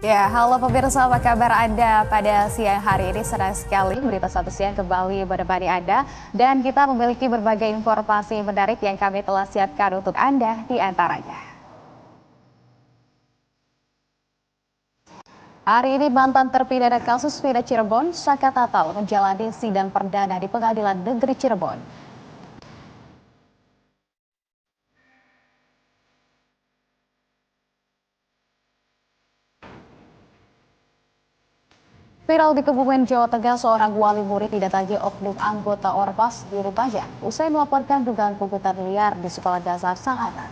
Ya, halo pemirsa, apa kabar Anda pada siang hari ini? Senang sekali Berita Satu Siang kembali menemani Anda. Dan kita memiliki berbagai informasi menarik yang kami telah siapkan untuk Anda di antaranya. Hari ini mantan terpidana kasus pidana Cirebon, Saka Tatal, menjalani sidang perdana di Pengadilan Negeri Cirebon. Viral di Kebumen, Jawa Tengah, seorang wali murid didatangi oknum anggota Ormas di rumahnya usai melaporkan dugaan pungutan liar di sekolah dasar sang anak.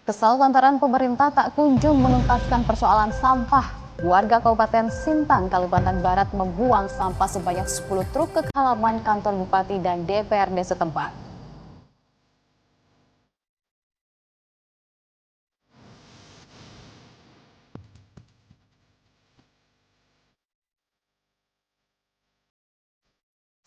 Kesal lantaran pemerintah tak kunjung menuntaskan persoalan sampah. Warga Kabupaten Sintang, Kalimantan Barat membuang sampah sebanyak 10 truk ke halaman kantor bupati dan DPRD setempat.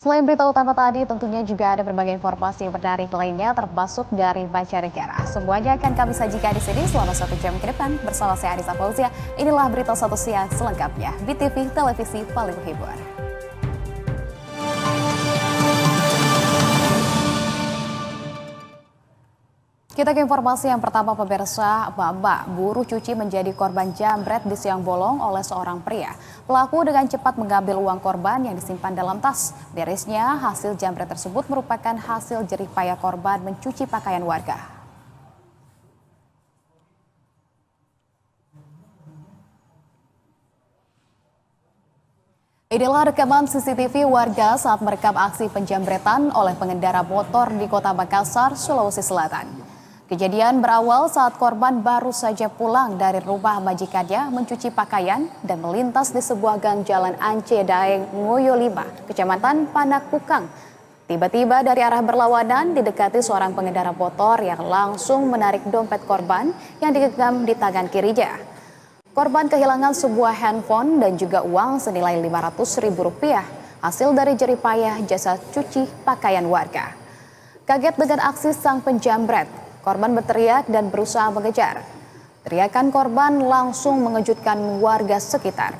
Selain berita utama tadi, tentunya juga ada berbagai informasi menarik lainnya termasuk dari mancanegara. Semuanya akan kami sajikan di sini selama 1 jam ke depan bersama saya Anissa Fauzia. Inilah Berita Satu Siang selengkapnya. BTV, televisi paling menghibur. Kita ke informasi yang pertama, pemirsa. Mbak buruh cuci menjadi korban jambret di siang bolong oleh seorang pria. Pelaku dengan cepat mengambil uang korban yang disimpan dalam tas. Mirisnya, hasil jambret tersebut merupakan hasil jerih payah korban mencuci pakaian warga. Inilah rekaman CCTV warga saat merekam aksi penjambretan oleh pengendara motor di Kota Makassar, Sulawesi Selatan. Kejadian berawal saat korban baru saja pulang dari rumah majikannya mencuci pakaian dan melintas di sebuah gang jalan Ance Daeng Ngoyo 5, Kecamatan Panakukang. Tiba-tiba dari arah berlawanan didekati seorang pengendara motor yang langsung menarik dompet korban yang digenggam di tangan kirinya. Korban kehilangan sebuah handphone dan juga uang senilai Rp500.000 hasil dari jerih payah jasa cuci pakaian warga. Kaget dengan aksi sang penjambret, korban berteriak dan berusaha mengejar. Teriakan korban langsung mengejutkan warga sekitar.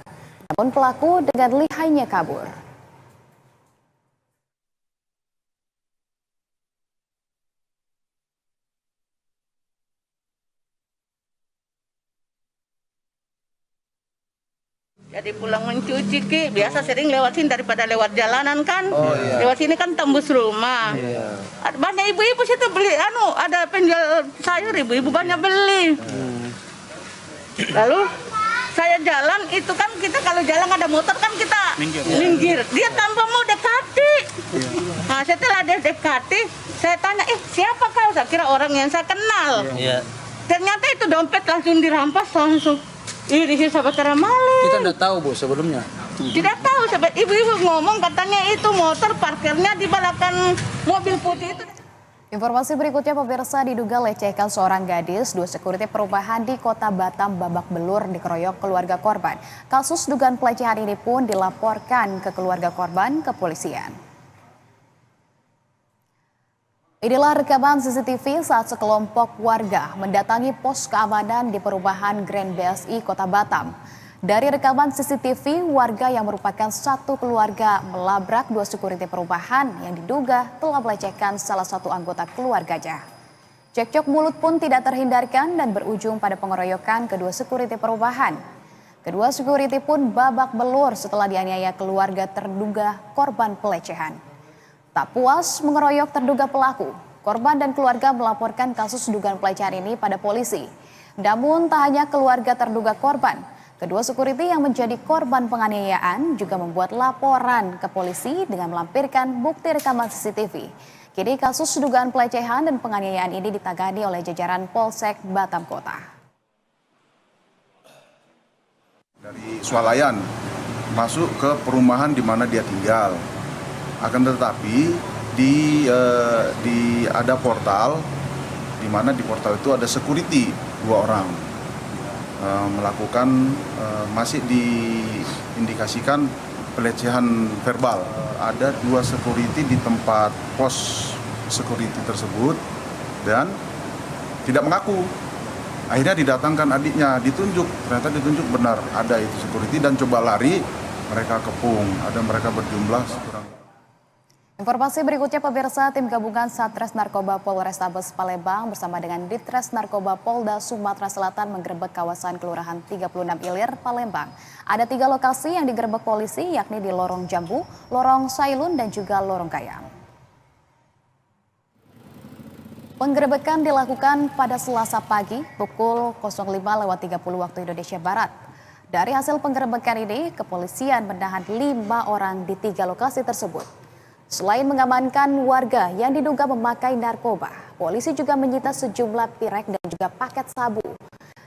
Namun pelaku dengan lihainya kabur. Jadi pulang mencuci Ki, biasa sering lewat sini daripada lewat jalanan kan. Iya. Lewat sini kan tembus rumah. Iya. Banyak ibu-ibu situ beli ada penjual sayur, ibu-ibu banyak beli. Lalu saya jalan itu kan, kita kalau jalan ada motor kan kita minggir. Dia tanpa mau dekati. Nah, setelah dia dekati, saya tanya, siapa kau? Saya kira orang yang saya kenal. Iya. Ternyata itu dompet langsung dirampas langsung. Ini sih sahabat maling. Kita tidak tahu Bu sebelumnya. Tidak tahu, sahabat. Ibu-ibu ngomong katanya itu motor parkirnya di belakang mobil putih itu. Informasi berikutnya, pemirsa, diduga lecehkan seorang gadis, 2 security perumahan di Kota Batam babak belur dikeroyok keluarga korban. Kasus dugaan pelecehan ini pun dilaporkan ke keluarga korban ke polisian. Inilah rekaman CCTV saat sekelompok warga mendatangi pos keamanan di perumahan Grand BSI Kota Batam. Dari rekaman CCTV, warga yang merupakan satu keluarga melabrak 2 security perumahan yang diduga telah melecehkan salah satu anggota keluarganya. Cekcok mulut pun tidak terhindarkan dan berujung pada pengeroyokan kedua security perumahan. Kedua security pun babak belur setelah dianiaya keluarga terduga korban pelecehan. Tak puas mengeroyok terduga pelaku, korban dan keluarga melaporkan kasus dugaan pelecehan ini pada polisi. Namun tak hanya keluarga terduga korban, kedua security yang menjadi korban penganiayaan juga membuat laporan ke polisi dengan melampirkan bukti rekaman CCTV. Kini kasus dugaan pelecehan dan penganiayaan ini ditangani oleh jajaran Polsek Batam Kota. Dari swalayan masuk ke perumahan di mana dia tinggal. Akan tetapi ada portal di mana di portal itu ada security 2 orang melakukan masih diindikasikan pelecehan verbal ada 2 security di tempat pos security tersebut dan tidak mengaku. Akhirnya didatangkan adiknya, ternyata ditunjuk benar ada itu security dan coba lari, mereka kepung, ada mereka berjumlah sekurang. Informasi berikutnya pemirsa, tim gabungan Satres Narkoba Polrestabes Palembang bersama dengan Ditres Narkoba Polda Sumatera Selatan menggerebek kawasan Kelurahan 36 Ilir, Palembang. Ada 3 lokasi yang digerebek polisi, yakni di Lorong Jambu, Lorong Sailun, dan juga Lorong Kayang. Penggerebekan dilakukan pada Selasa pagi pukul 05.30 waktu Indonesia Barat. Dari hasil penggerebekan ini, kepolisian menahan 5 orang di 3 lokasi tersebut. Selain mengamankan warga yang diduga memakai narkoba, polisi juga menyita sejumlah pirek dan juga paket sabu.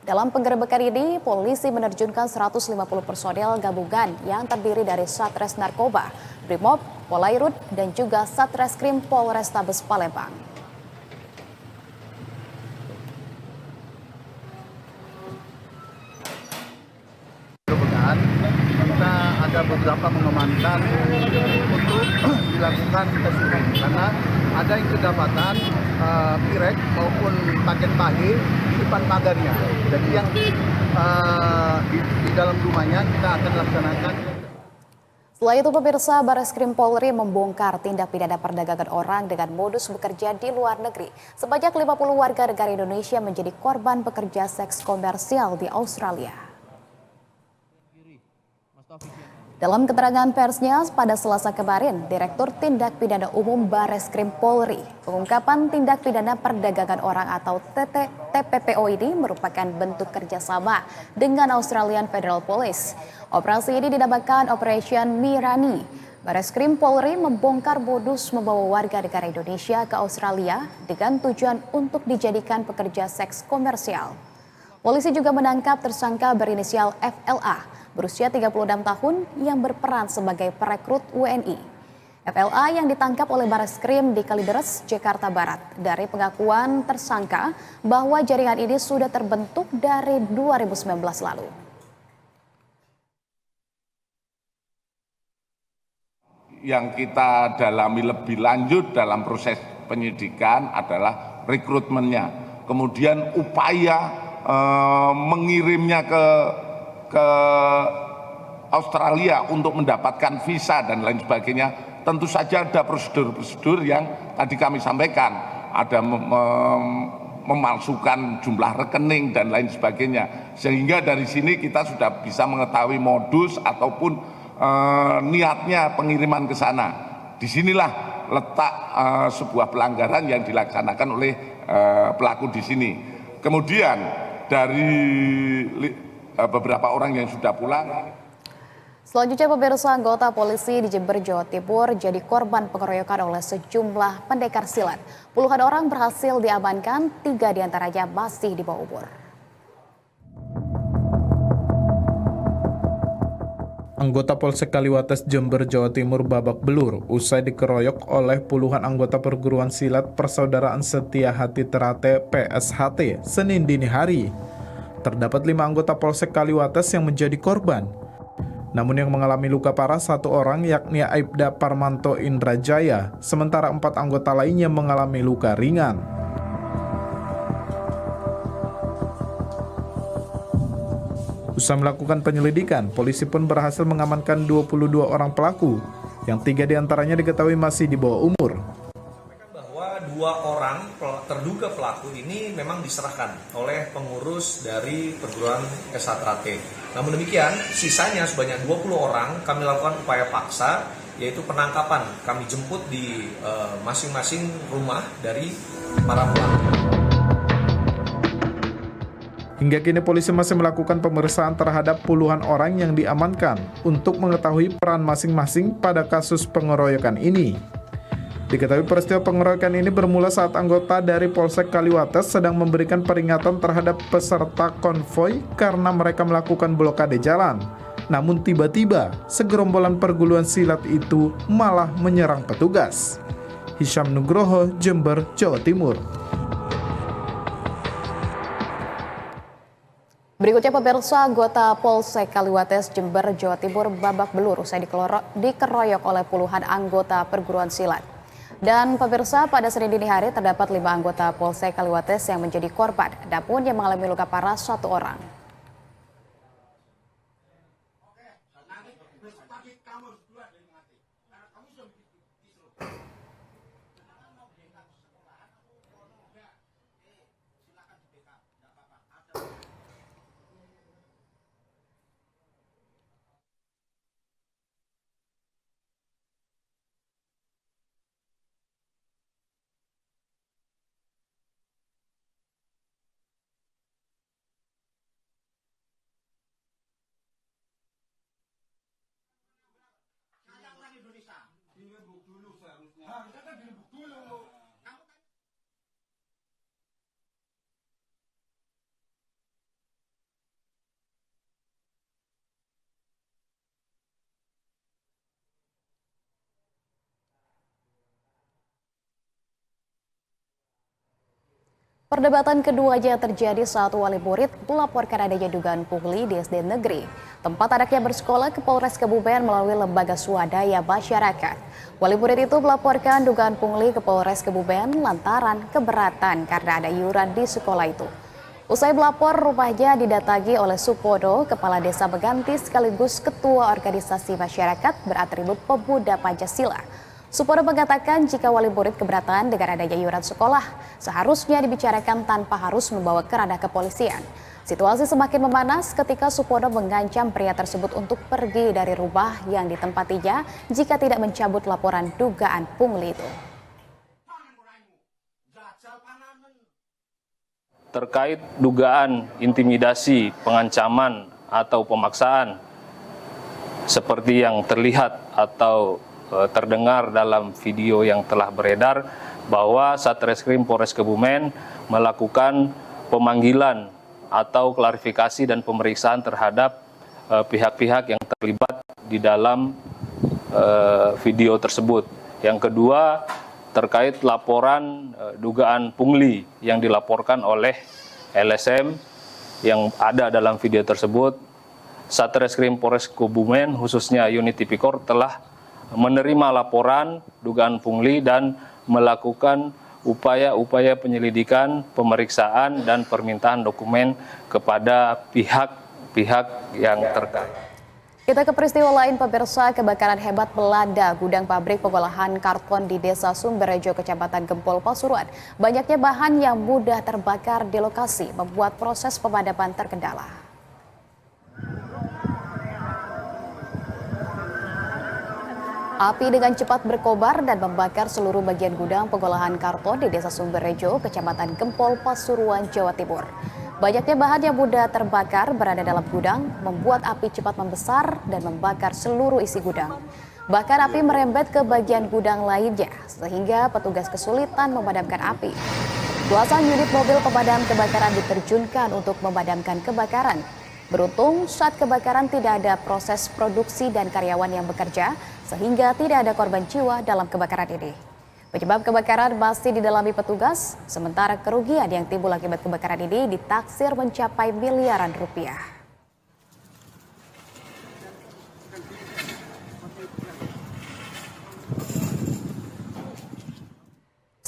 Dalam penggerebekan ini, polisi menerjunkan 150 personel gabungan yang terdiri dari Satres Narkoba, Brimob, Polairut, dan juga Satreskrim Polrestabes Palembang. Kita ada beberapa mengamankan untuk dilakukan tes urin karena ada yang kedapatan pirek maupun paket tahe di depan pagarnya. Jadi yang di dalam rumahnya kita akan laksanakan. Setelah itu pemirsa, Bareskrim Polri membongkar tindak pidana perdagangan orang dengan modus bekerja di luar negeri. Sebanyak 50 warga negara Indonesia menjadi korban pekerja seks komersial di Australia. Dalam keterangan persnya pada Selasa kemarin, Direktur Tindak Pidana Umum Bareskrim Polri, pengungkapan tindak pidana perdagangan orang atau TPPO ini merupakan bentuk kerjasama dengan Australian Federal Police. Operasi ini dinamakan Operation Mirani. Bareskrim Polri membongkar modus membawa warga negara Indonesia ke Australia dengan tujuan untuk dijadikan pekerja seks komersial. Polisi juga menangkap tersangka berinisial FLA, berusia 36 tahun yang berperan sebagai perekrut WNI. FLA yang ditangkap oleh Bareskrim di Kalideres, Jakarta Barat. Dari pengakuan tersangka bahwa jaringan ini sudah terbentuk dari 2019 lalu. Yang kita dalami lebih lanjut dalam proses penyidikan adalah rekrutmennya, kemudian upaya mengirimnya ke Australia untuk mendapatkan visa dan lain sebagainya. Tentu saja ada prosedur-prosedur yang tadi kami sampaikan, ada memalsukan jumlah rekening dan lain sebagainya, sehingga dari sini kita sudah bisa mengetahui modus ataupun niatnya pengiriman ke sana. Disinilah letak sebuah pelanggaran yang dilaksanakan oleh pelaku di sini. Kemudian dari beberapa orang yang sudah pulang. Selanjutnya pemirsa, anggota polisi di Jember, Jawa Timur jadi korban pengeroyokan oleh sejumlah pendekar silat. Puluhan orang berhasil diamankan, 3 diantaranya masih di bawah umur. Anggota Polsek Kaliwates Jember, Jawa Timur babak belur usai dikeroyok oleh puluhan anggota perguruan silat Persaudaraan Setia Hati Terate PSHT Senin dini hari. Terdapat 5 anggota Polsek Kaliwates yang menjadi korban. Namun yang mengalami luka parah 1 orang yakni Aibda Parmanto Indrajaya, sementara 4 anggota lainnya mengalami luka ringan. Usai melakukan penyelidikan, polisi pun berhasil mengamankan 22 orang pelaku, yang 3 diantaranya diketahui masih di bawah umur. Bahwa 2 orang terduga pelaku ini memang diserahkan oleh pengurus dari perguruan S1 Trate. Namun demikian, sisanya sebanyak 20 orang kami lakukan upaya paksa, yaitu penangkapan. Kami jemput di masing-masing rumah dari para pelaku. Hingga kini polisi masih melakukan pemeriksaan terhadap puluhan orang yang diamankan untuk mengetahui peran masing-masing pada kasus pengeroyokan ini. Diketahui peristiwa pengeroyokan ini bermula saat anggota dari Polsek Kaliwates sedang memberikan peringatan terhadap peserta konvoi karena mereka melakukan blokade jalan. Namun tiba-tiba segerombolan perguruan silat itu malah menyerang petugas. Hisyam Nugroho, Jember, Jawa Timur. Berikutnya pemirsa, anggota Polsek Kaliwates Jember, Jawa Timur babak belur usai dikeroyok oleh puluhan anggota perguruan silat. Dan pemirsa, pada Senin dini hari terdapat 5 anggota Polsek Kaliwates yang menjadi korban, adapun yang mengalami luka parah 1 orang. Perdebatan keduanya terjadi saat wali murid melaporkan adanya dugaan pungli di SD negeri tempat anaknya bersekolah ke Polres Kebumen melalui lembaga swadaya masyarakat. Wali murid itu melaporkan dugaan pungli ke Polres Kebumen lantaran keberatan karena ada iuran di sekolah itu. Usai melapor, rumahnya didatangi oleh Supodo, kepala desa Meganti sekaligus ketua organisasi masyarakat beratribut Pemuda Pancasila. Supodo mengatakan jika wali murid keberatan dengan adanya iuran sekolah, seharusnya dibicarakan tanpa harus membawa ke ranah kepolisian. Situasi semakin memanas ketika Supodo mengancam pria tersebut untuk pergi dari rumah yang ditempatinya jika tidak mencabut laporan dugaan pungli itu. Terkait dugaan intimidasi, pengancaman, atau pemaksaan seperti yang terlihat atau terdengar dalam video yang telah beredar bahwa Satreskrim Polres Kebumen melakukan pemanggilan atau klarifikasi dan pemeriksaan terhadap pihak-pihak yang terlibat di dalam video tersebut. Yang kedua, terkait laporan dugaan pungli yang dilaporkan oleh LSM yang ada dalam video tersebut, Satreskrim Polres Kebumen khususnya unit Tipikor telah menerima laporan dugaan pungli dan melakukan upaya-upaya penyelidikan, pemeriksaan, dan permintaan dokumen kepada pihak-pihak yang terkait. Kita ke peristiwa lain, pemirsa. Kebakaran hebat melanda gudang pabrik pengolahan karton di Desa Sumberrejo, Kecamatan Gempol, Pasuruan. Banyaknya bahan yang mudah terbakar di lokasi membuat proses pemadaman terkendala. Api dengan cepat berkobar dan membakar seluruh bagian gudang pengolahan karton di Desa Sumberrejo, Kecamatan Gempol, Pasuruan, Jawa Timur. Banyaknya bahan yang mudah terbakar berada dalam gudang, membuat api cepat membesar dan membakar seluruh isi gudang. Bahkan api merembet ke bagian gudang lainnya, sehingga petugas kesulitan memadamkan api. Belasan unit mobil pemadam kebakaran diterjunkan untuk memadamkan kebakaran. Beruntung saat kebakaran tidak ada proses produksi dan karyawan yang bekerja, sehingga tidak ada korban jiwa dalam kebakaran ini. Penyebab kebakaran masih didalami petugas, sementara kerugian yang timbul akibat kebakaran ini ditaksir mencapai miliaran rupiah.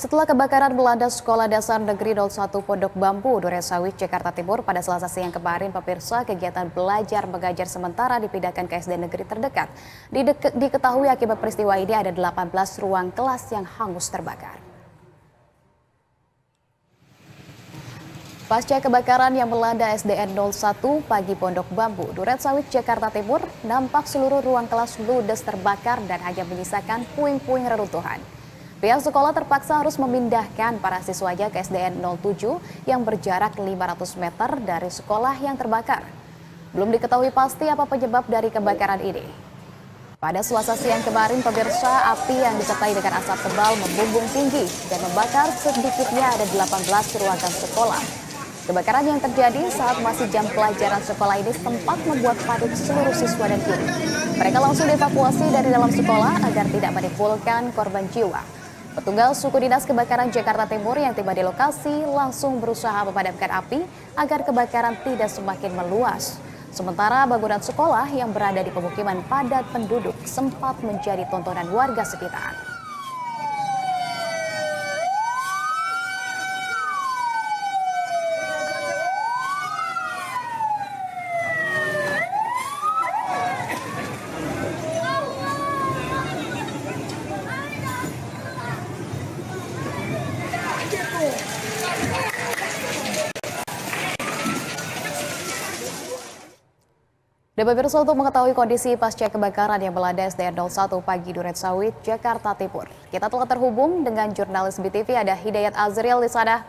Setelah kebakaran melanda Sekolah Dasar Negeri 01 Pondok Bambu, Durensawit, Jakarta Timur pada Selasa siang kemarin, pemirsa, kegiatan belajar mengajar sementara dipindahkan ke SD negeri terdekat. Diketahui akibat peristiwa ini ada 18 ruang kelas yang hangus terbakar. Pasca kebakaran yang melanda SDN 01 pagi Pondok Bambu, Durensawit, Jakarta Timur, nampak seluruh ruang kelas ludes terbakar dan hanya menyisakan puing-puing reruntuhan. Pihak sekolah terpaksa harus memindahkan para siswanya ke SDN 07 yang berjarak 500 meter dari sekolah yang terbakar. Belum diketahui pasti apa penyebab dari kebakaran ini. Pada Selasa siang kemarin, pemirsa, api yang disertai dengan asap tebal membumbung tinggi dan membakar sedikitnya ada 18 ruangan sekolah. Kebakaran yang terjadi saat masih jam pelajaran sekolah ini sempat membuat panik seluruh siswa dan guru. Mereka langsung dievakuasi dari dalam sekolah agar tidak menimbulkan korban jiwa. Petugas suku dinas kebakaran Jakarta Timur yang tiba di lokasi langsung berusaha memadamkan api agar kebakaran tidak semakin meluas. Sementara bangunan sekolah yang berada di pemukiman padat penduduk sempat menjadi tontonan warga sekitar. Dan pemirsa, untuk mengetahui kondisi pasca kebakaran yang melanda SDN 01 pagi Duren Sawit, Jakarta Timur, kita telah terhubung dengan jurnalis BTV ada Hidayat Azril di sana.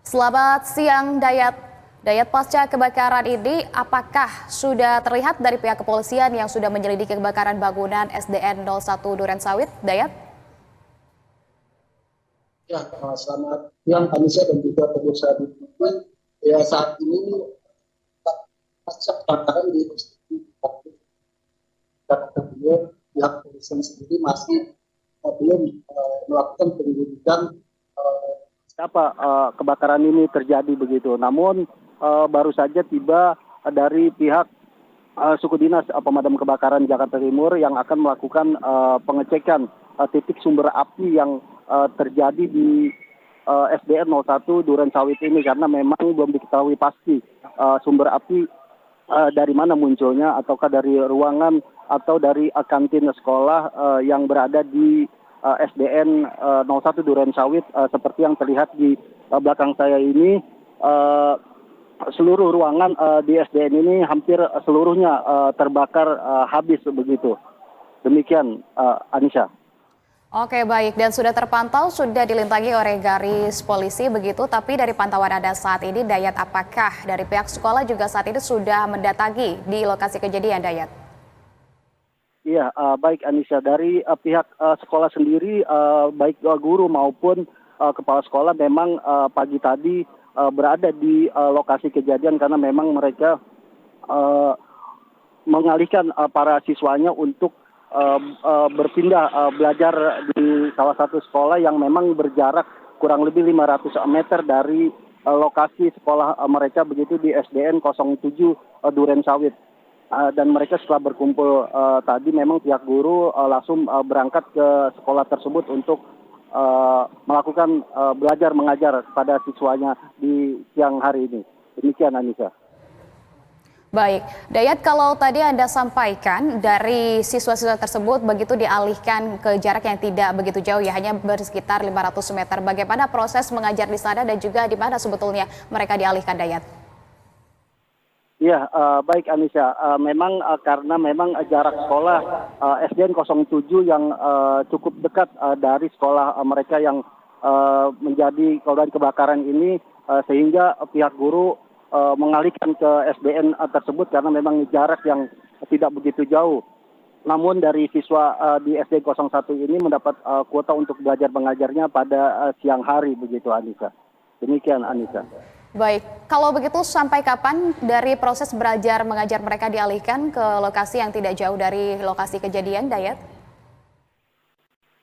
Selamat siang, Dayat. Dayat, pasca kebakaran ini, apakah sudah terlihat dari pihak kepolisian yang sudah menyelidiki kebakaran bangunan SDN 01 Duren Sawit, Dayat? Ya, selamat siang Anissa dan juga pemirsa BTV. Ya, saat ini pasca kebakaran di Jakarta Timur, pihak kepolisian sendiri masih belum melakukan penyelidikan siapa kebakaran ini terjadi begitu. Namun baru saja tiba dari pihak suku dinas pemadam kebakaran Jakarta Timur yang akan melakukan pengecekan titik sumber api yang terjadi di SDN 01 Duren Sawit ini, karena memang belum diketahui pasti sumber api dari mana munculnya, ataukah dari ruangan atau dari kantin sekolah yang berada di SDN 01 Duren Sawit. Seperti yang terlihat di belakang saya ini, seluruh ruangan di SDN ini hampir seluruhnya terbakar habis begitu. Demikian, Anissa. Oke, baik, dan sudah terpantau, sudah dilintangi oleh garis polisi begitu, tapi dari pantauan Anda saat ini, Dayat, apakah dari pihak sekolah juga saat ini sudah mendatangi di lokasi kejadian, Dayat? Iya, baik Anissa, dari pihak sekolah sendiri, baik guru maupun kepala sekolah memang pagi tadi berada di lokasi kejadian, karena memang mereka mengalihkan para siswanya untuk berpindah belajar di salah satu sekolah yang memang berjarak kurang lebih 500 meter dari lokasi sekolah mereka begitu di SDN 07 Duren Sawit. Dan mereka setelah berkumpul tadi memang pihak guru langsung berangkat ke sekolah tersebut untuk melakukan belajar mengajar kepada siswanya di siang hari ini. Demikian, Anissa. Baik, Dayat, kalau tadi Anda sampaikan dari siswa-siswa tersebut begitu dialihkan ke jarak yang tidak begitu jauh ya, hanya bersekitar 500 meter. Bagaimana proses mengajar di sana dan juga di mana sebetulnya mereka dialihkan, Dayat? Ya, baik Anissa, memang karena memang jarak sekolah SDN 07 yang cukup dekat dari sekolah mereka yang menjadi korban kebakaran ini, sehingga pihak guru mengalihkan ke SDN tersebut karena memang jarak yang tidak begitu jauh. Namun dari siswa di SD 01 ini mendapat kuota untuk belajar mengajarnya pada siang hari begitu, Anissa. Demikian, Anissa. Baik, kalau begitu sampai kapan dari proses belajar mengajar mereka dialihkan ke lokasi yang tidak jauh dari lokasi kejadian, Dayat?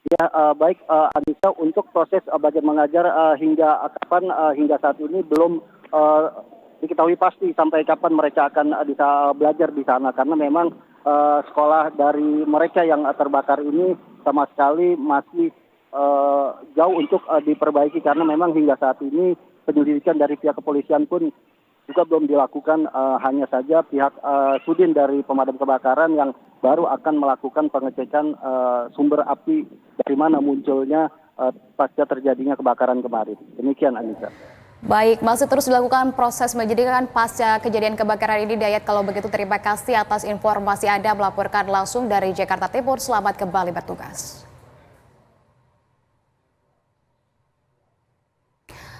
Ya, baik Anissa, untuk proses belajar mengajar hingga kapan hingga saat ini belum diketahui pasti sampai kapan mereka akan bisa belajar di sana, karena memang sekolah dari mereka yang terbakar ini sama sekali masih jauh untuk diperbaiki, karena memang hingga saat ini penyelidikan dari pihak kepolisian pun juga belum dilakukan. Hanya saja pihak Sudin dari pemadam kebakaran yang baru akan melakukan pengecekan sumber api dari mana munculnya pasca terjadinya kebakaran kemarin. Demikian, Anissa. Baik, masih terus dilakukan proses penyelidikan pasca kejadian kebakaran ini, Dayat. Kalau begitu terima kasih atas informasi Anda melaporkan langsung dari Jakarta Timur. Selamat kembali bertugas.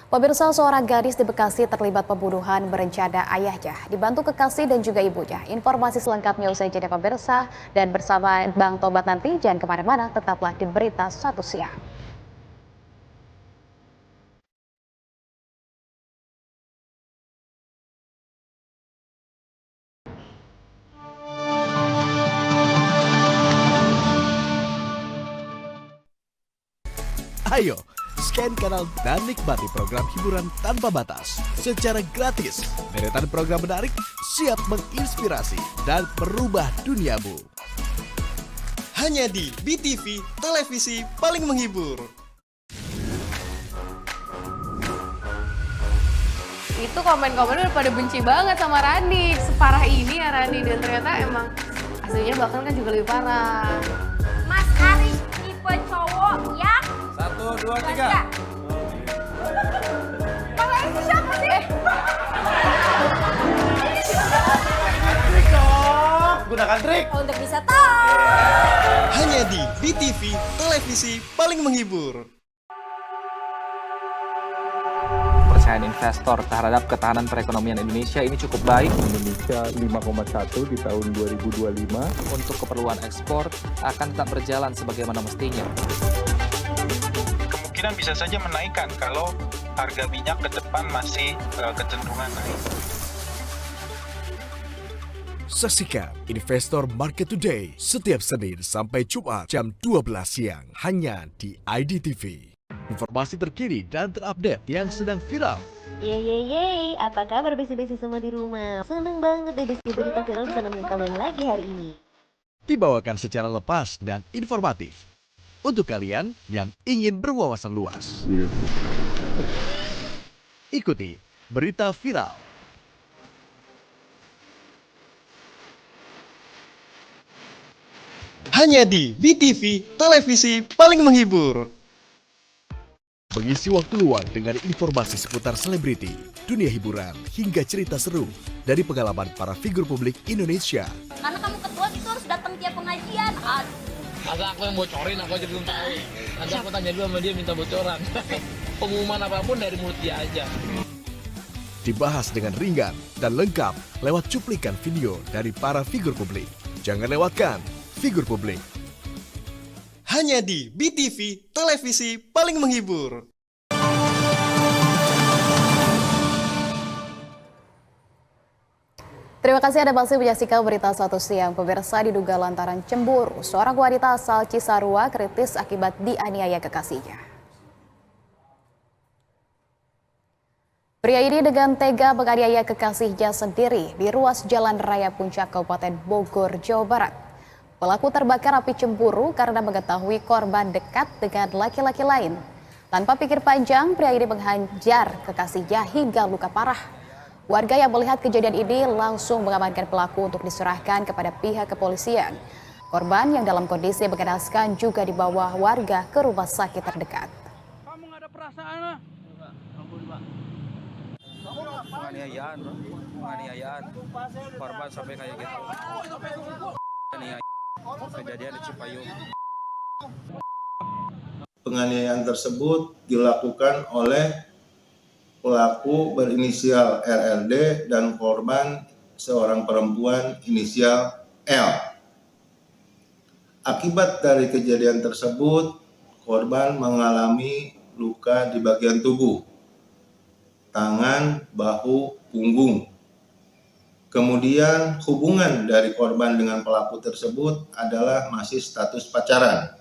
Pemirsa, seorang gadis di Bekasi terlibat pembunuhan berencana ayahnya, dibantu kekasih dan juga ibunya. Informasi selengkapnya usai jeda, pemirsa, dan bersama Bang Tobat nanti. Jangan kemana-mana, tetaplah di Berita Satu Siang. Ayo, scan kanal dan nikmati program hiburan tanpa batas secara gratis. Deretan program menarik siap menginspirasi dan merubah duniamu. Hanya di BTV, televisi paling menghibur. Itu komen-komen udah pada benci banget sama Rani. Separah ini ya Rani, dan ternyata emang aslinya bahkan kan juga lebih parah. Mas Aris tipe cowok yang 1, 2, 3. Bang Aris itu siapa sih? Trik dong, gunakan trik. Untuk bisa tahu. Hanya di BTV, televisi paling menghibur. Kepercayaan investor terhadap ketahanan perekonomian Indonesia ini cukup baik. Indonesia 5,1 di tahun 2025. Untuk keperluan ekspor akan tetap berjalan sebagaimana mestinya. Kemungkinan bisa saja menaikkan kalau harga minyak ke depan masih kecenderungan naik. Saksikan Investor Market Today setiap Senin sampai Jumat jam 12 siang hanya di IDTV. Informasi terkini dan terupdate yang sedang viral. Yeay, apa kabar besi-besi semua di rumah? Seneng banget deh besi berita viral bisa nemuin kalian lagi hari ini. Dibawakan secara lepas dan informatif untuk kalian yang ingin berwawasan luas. Ikuti berita viral. Hanya di BTV, televisi paling menghibur. Mengisi waktu luang dengan informasi seputar selebriti, dunia hiburan, hingga cerita seru dari pengalaman para figur publik Indonesia. Karena kamu ketua itu harus datang tiap pengajian. Aduh. Masa aku yang bocorin, aku aja belum tahu. Nanti aku tanya dulu sama dia minta bocoran. Pengumuman apapun dari mulut dia aja. Dibahas dengan ringan dan lengkap lewat cuplikan video dari para figur publik. Jangan lewatkan Figur Publik. Hanya di BTV, televisi paling menghibur. Terima kasih Anda masih menyaksikan berita Satu Siang. Pemirsa, diduga lantaran cemburu, seorang wanita asal Cisarua kritis akibat dianiaya kekasihnya. Pria ini dengan tega menganiaya kekasihnya sendiri di ruas Jalan Raya Puncak Kabupaten Bogor, Jawa Barat. Pelaku terbakar api cemburu karena mengetahui korban dekat dengan laki-laki lain. Tanpa pikir panjang, pria ini menghajar kekasihnya hingga luka parah. Warga yang melihat kejadian ini langsung mengamankan pelaku untuk diserahkan kepada pihak kepolisian. Korban yang dalam kondisi mengenaskan juga dibawa warga ke rumah sakit terdekat. Kamu nggak ada perasaan lah. Penganiayaan, korban sampai kayak gitu. Kejadian di Cipayung. Penganiayaan tersebut dilakukan oleh pelaku berinisial RLD dan korban seorang perempuan inisial L. Akibat dari kejadian tersebut, korban mengalami luka di bagian tubuh, tangan, bahu, punggung. Kemudian hubungan dari korban dengan pelaku tersebut adalah masih status pacaran.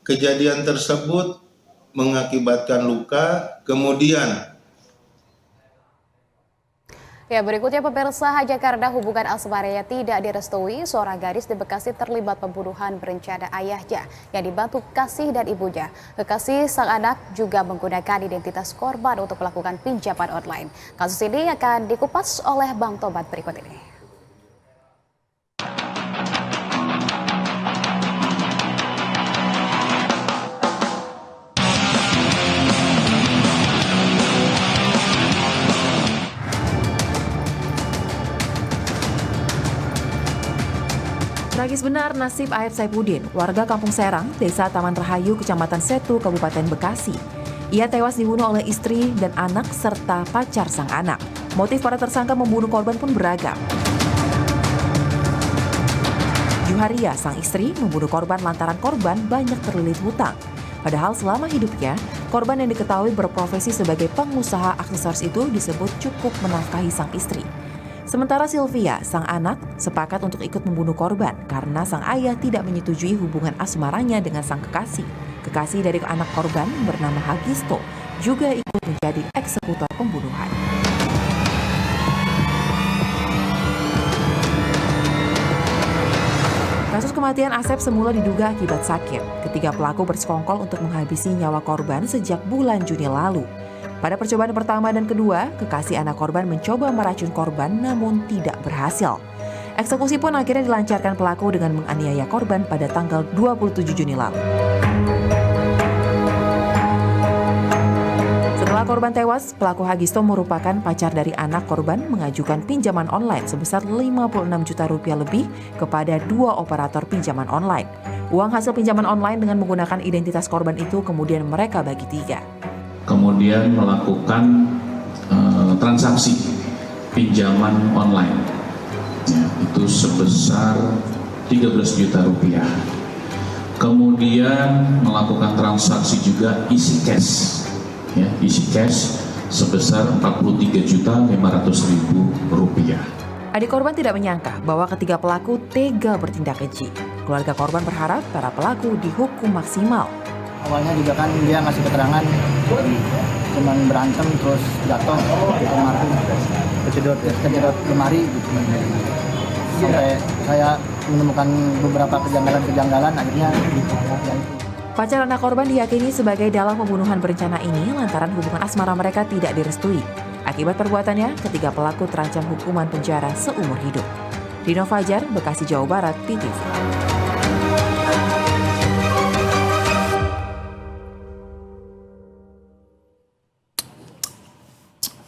Kejadian tersebut mengakibatkan luka, kemudian Berikutnya pemirsa, hanya karena hubungan asmaranya tidak direstui, seorang gadis di Bekasi terlibat pembunuhan berencana ayahnya yang dibantu kasih dan ibunya. Kekasih sang anak juga menggunakan identitas korban untuk melakukan pinjaman online. Kasus ini akan dikupas oleh Bang Tobat berikut ini. Tragis benar nasib Aep Saipudin, warga Kampung Serang, Desa Taman Rahayu, Kecamatan Setu, Kabupaten Bekasi. Ia tewas dibunuh oleh istri dan anak serta pacar sang anak. Motif para tersangka membunuh korban pun beragam. Juharia, sang istri, membunuh korban lantaran korban banyak terlilit hutang. Padahal selama hidupnya, korban yang diketahui berprofesi sebagai pengusaha aksesoris itu disebut cukup menafkahi sang istri. Sementara Sylvia, sang anak, sepakat untuk ikut membunuh korban karena sang ayah tidak menyetujui hubungan asmaranya dengan sang kekasih. Kekasih dari anak korban bernama Hagisto juga ikut menjadi eksekutor pembunuhan. Kasus kematian Asep semula diduga akibat sakit. Ketiga pelaku bersekongkol untuk menghabisi nyawa korban sejak bulan Juni lalu. Pada percobaan pertama dan kedua, kekasih anak korban mencoba meracun korban namun tidak berhasil. Eksekusi pun akhirnya dilancarkan pelaku dengan menganiaya korban pada tanggal 27 Juni lalu. Setelah korban tewas, pelaku Hagisto merupakan pacar dari anak korban mengajukan pinjaman online sebesar 56 juta rupiah lebih kepada 2 operator pinjaman online. Uang hasil pinjaman online dengan menggunakan identitas korban itu kemudian mereka bagi 3. Kemudian melakukan transaksi pinjaman online, ya, itu sebesar 13 juta rupiah. Kemudian melakukan transaksi juga isi cash, ya, isi cash sebesar 43.500.000 rupiah. Adik korban tidak menyangka bahwa ketiga pelaku tega bertindak keji. Keluarga korban berharap para pelaku dihukum maksimal. Awalnya juga kan dia ngasih keterangan cuman berantem terus jatuh di lemari, kejedot lemari gitu. Sampai saya menemukan beberapa kejanggalan akhirnya Pacar anak korban diyakini sebagai dalang pembunuhan berencana ini lantaran hubungan asmara mereka tidak direstui. Akibat perbuatannya, ketiga pelaku terancam hukuman penjara seumur hidup. Dino Fajar, Bekasi, Jawa Barat, PTV.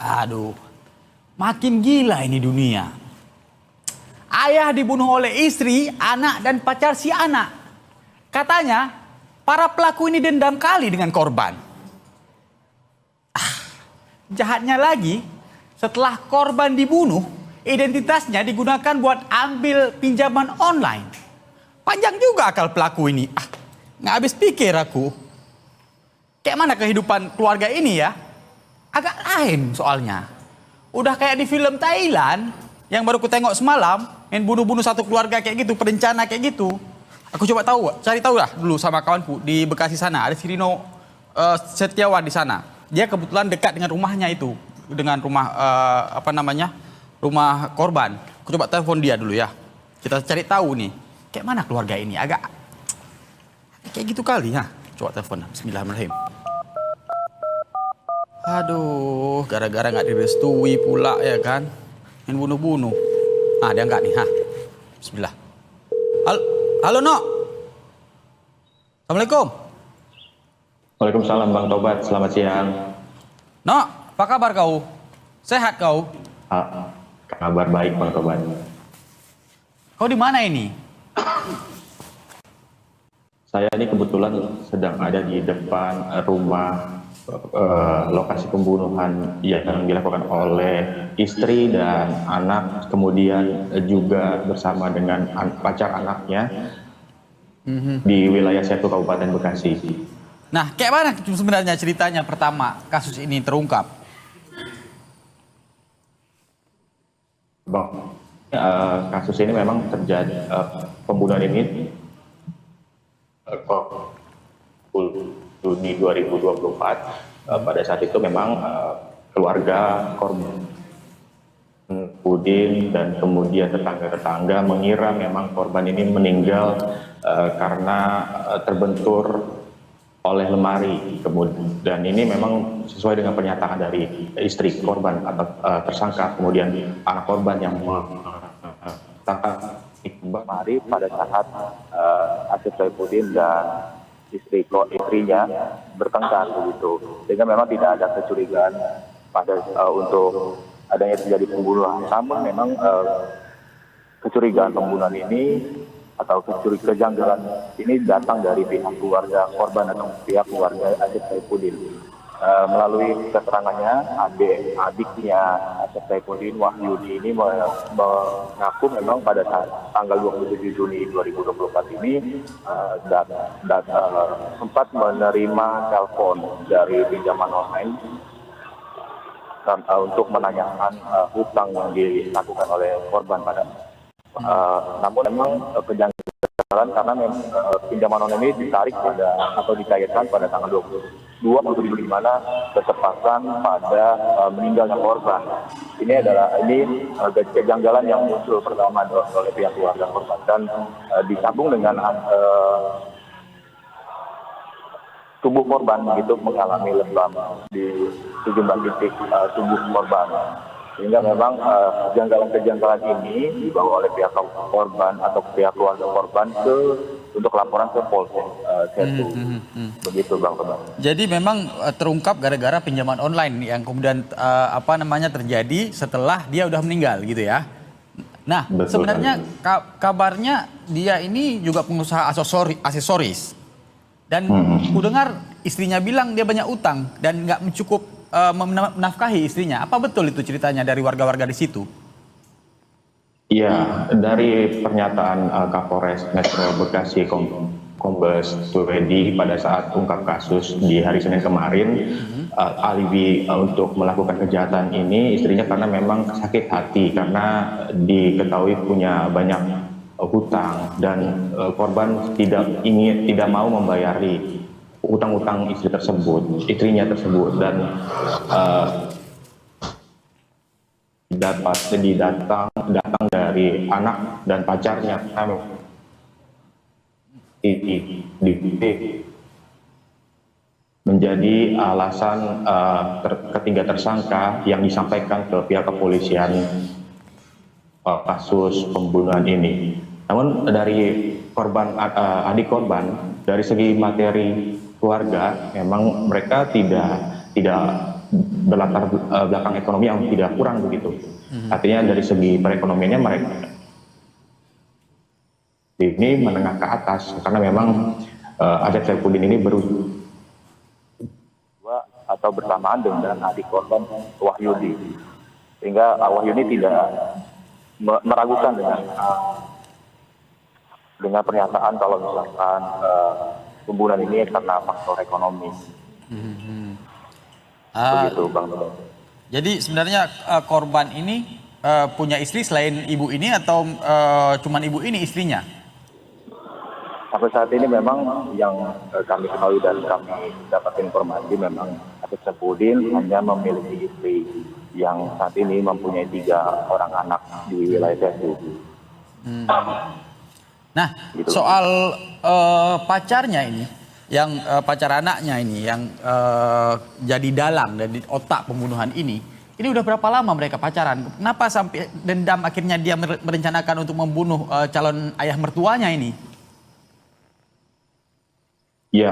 Aduh, makin gila ini dunia. Ayah dibunuh oleh istri, anak, dan pacar si anak. Katanya, para pelaku ini dendam kali dengan korban. Jahatnya lagi, setelah korban dibunuh, identitasnya digunakan buat ambil pinjaman online. Panjang juga akal pelaku ini. Nggak habis pikir aku. Kayak mana kehidupan keluarga ini ya? Agak lain soalnya. Udah kayak di film Thailand yang baru ku tengok semalam, yang bunuh-bunuh satu keluarga kayak gitu, perencana kayak gitu. Aku coba cari tahu lah dulu sama kawanku di Bekasi sana. Ada si Rino Setiawan di sana. Dia kebetulan dekat dengan rumahnya itu, dengan rumah rumah korban. Aku coba telepon dia dulu ya. Kita cari tahu nih, kayak mana keluarga ini. Agak kayak gitu kali ya. Coba telepon. Bismillahirrahmanirrahim. Aduh, gara-gara nggak direstui pula ya kan, main bunuh-bunuh. Dia nggak nih, Bismillah. Halo, Nok. Assalamualaikum. Waalaikumsalam Bang Tobat, selamat siang. Nok, apa kabar kau? Sehat kau? Kabar baik Bang Tobat. Kau di mana ini? Saya ini kebetulan sedang ada di depan rumah lokasi pembunuhan yang dilakukan oleh istri dan anak, kemudian juga bersama dengan pacar anaknya di wilayah Setu, Kabupaten Bekasi. Nah, kayak mana sebenarnya ceritanya pertama kasus ini terungkap? Bang, kasus ini memang terjadi, pembunuhan ini Juni 2024. Pada saat itu memang keluarga korban Udin dan kemudian tetangga-tetangga mengira memang korban ini meninggal karena terbentur oleh lemari. Kemudian dan ini memang sesuai dengan pernyataan dari istri korban atau tersangka, kemudian anak korban yang tangkap lemari pada saat Asep Saifuddin dan istrinya bertengkar begitu, sehingga memang tidak ada kecurigaan pada untuk adanya terjadi pembunuhan. Namun memang kecurigaan pembunuhan ini atau kejanggalan ini datang dari pihak keluarga korban atau pihak keluarga Asep Saifuddin. Melalui keterangannya, adiknya Asep Saifuddin, Wahyudi ini mengaku memang pada saat tanggal 27 Juni 2024 ini sempat menerima telepon dari pinjaman online untuk menanyakan hutang yang dilakukan oleh korban pada. Namun memang kejanggalan karena memang pinjaman online ini ditarik pada atau dikaitkan pada tanggal 27 di mana bertepatan pada meninggalnya korban. Ini kejanggalan yang muncul pertama oleh pihak keluarga korban dan disambung dengan tubuh korban begitu mengalami lebam di sejumlah titik tubuh korban. Sehingga memang kejanggalan-kejanggalan ini dibawa oleh pihak korban atau pihak keluarga korban untuk laporan ke Polsek Setu. Begitu Bang Tebak. Jadi memang terungkap gara-gara pinjaman online yang kemudian terjadi setelah dia udah meninggal gitu ya. Nah, sebenarnya kabarnya dia ini juga pengusaha aksesoris. Dan ku dengar istrinya bilang dia banyak utang dan nggak mencukup menafkahi istrinya. Apa betul itu ceritanya dari warga-warga di situ? Iya, dari pernyataan Kapolres Metro Bekasi Kombes Turedi pada saat ungkap kasus di hari Senin kemarin, alibi untuk melakukan kejahatan ini istrinya karena memang sakit hati karena diketahui punya banyak hutang dan korban tidak mau membayari utang-utang istrinya tersebut dan datang dari anak dan pacarnya menjadi alasan ketiga tersangka yang disampaikan ke pihak kepolisian kasus pembunuhan ini. Namun dari adik korban dari segi materi keluarga memang mereka tidak berlatar belakang ekonomi yang tidak kurang begitu. Artinya dari segi perekonomiannya mereka ini menengah ke atas karena memang Asep Saifuddin ini atau bersamaan dengan adik korban Wahyudi, sehingga Wahyudi tidak meragukan dengan pernyataan kalau misalkan pembunuhan ini karena faktor ekonomi. Begitu Bang. Jadi sebenarnya korban ini punya istri selain ibu ini atau cuman ibu ini istrinya? Sampai saat ini memang yang kami ketahui dan kami dapat informasi memang Asep Saifuddin hanya memiliki istri yang saat ini mempunyai 3 orang anak di wilayah Setu. Nah, gitu. Soal pacarnya ini, yang pacar anaknya ini, yang jadi dalang dari otak pembunuhan ini udah berapa lama mereka pacaran? Kenapa sampai dendam akhirnya dia merencanakan untuk membunuh calon ayah mertuanya ini? Ya,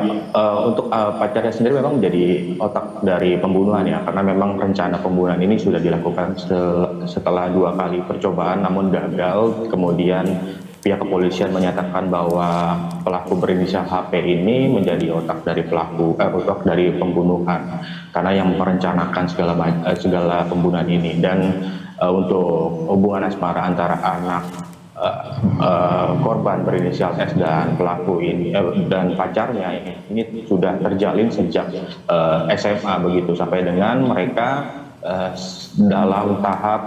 untuk pacarnya sendiri memang menjadi otak dari pembunuhan ya, karena memang rencana pembunuhan ini sudah dilakukan setelah 2 kali percobaan namun gagal. Kemudian pihak kepolisian menyatakan bahwa pelaku berinisial HP ini menjadi otak dari otak dari pembunuhan karena yang merencanakan segala pembunuhan ini. Dan untuk hubungan asmara antara anak korban berinisial S dan pelaku ini dan pacarnya ini sudah terjalin sejak SMA begitu sampai dengan mereka dalam tahap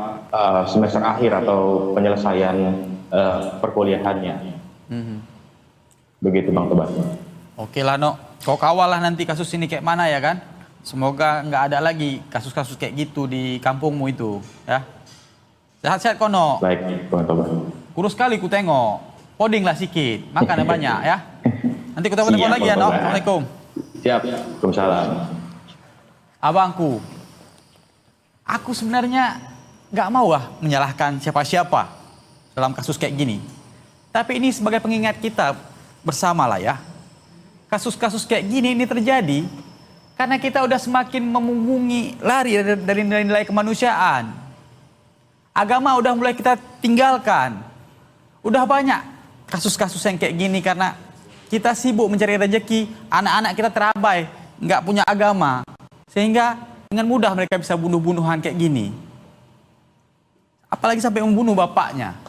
semester akhir atau penyelesaian perkuliahannya. Begitu Bang Tebas. Oke lah kau kawal lah nanti kasus ini kayak mana ya kan. Semoga nggak ada lagi kasus-kasus kayak gitu di kampungmu itu ya. Sehat-sehat kono. Baik Bang Tebas. Kurus sekali ku tengok. Poding lah sikit, makan yang banyak ya. Nanti ku telepon lagi ya, Assalamualaikum. Siap. Waalaikumsalam. Abangku, aku sebenarnya nggak mau menyalahkan siapa-siapa dalam kasus kayak gini. Tapi ini sebagai pengingat kita bersama lah ya. Kasus-kasus kayak gini ini terjadi karena kita udah semakin memunggungi lari dari nilai-nilai kemanusiaan. Agama udah mulai kita tinggalkan. Udah banyak kasus-kasus yang kayak gini karena kita sibuk mencari rezeki, anak-anak kita terabai, nggak punya agama. Sehingga dengan mudah mereka bisa bunuh-bunuhan kayak gini. Apalagi sampai membunuh bapaknya.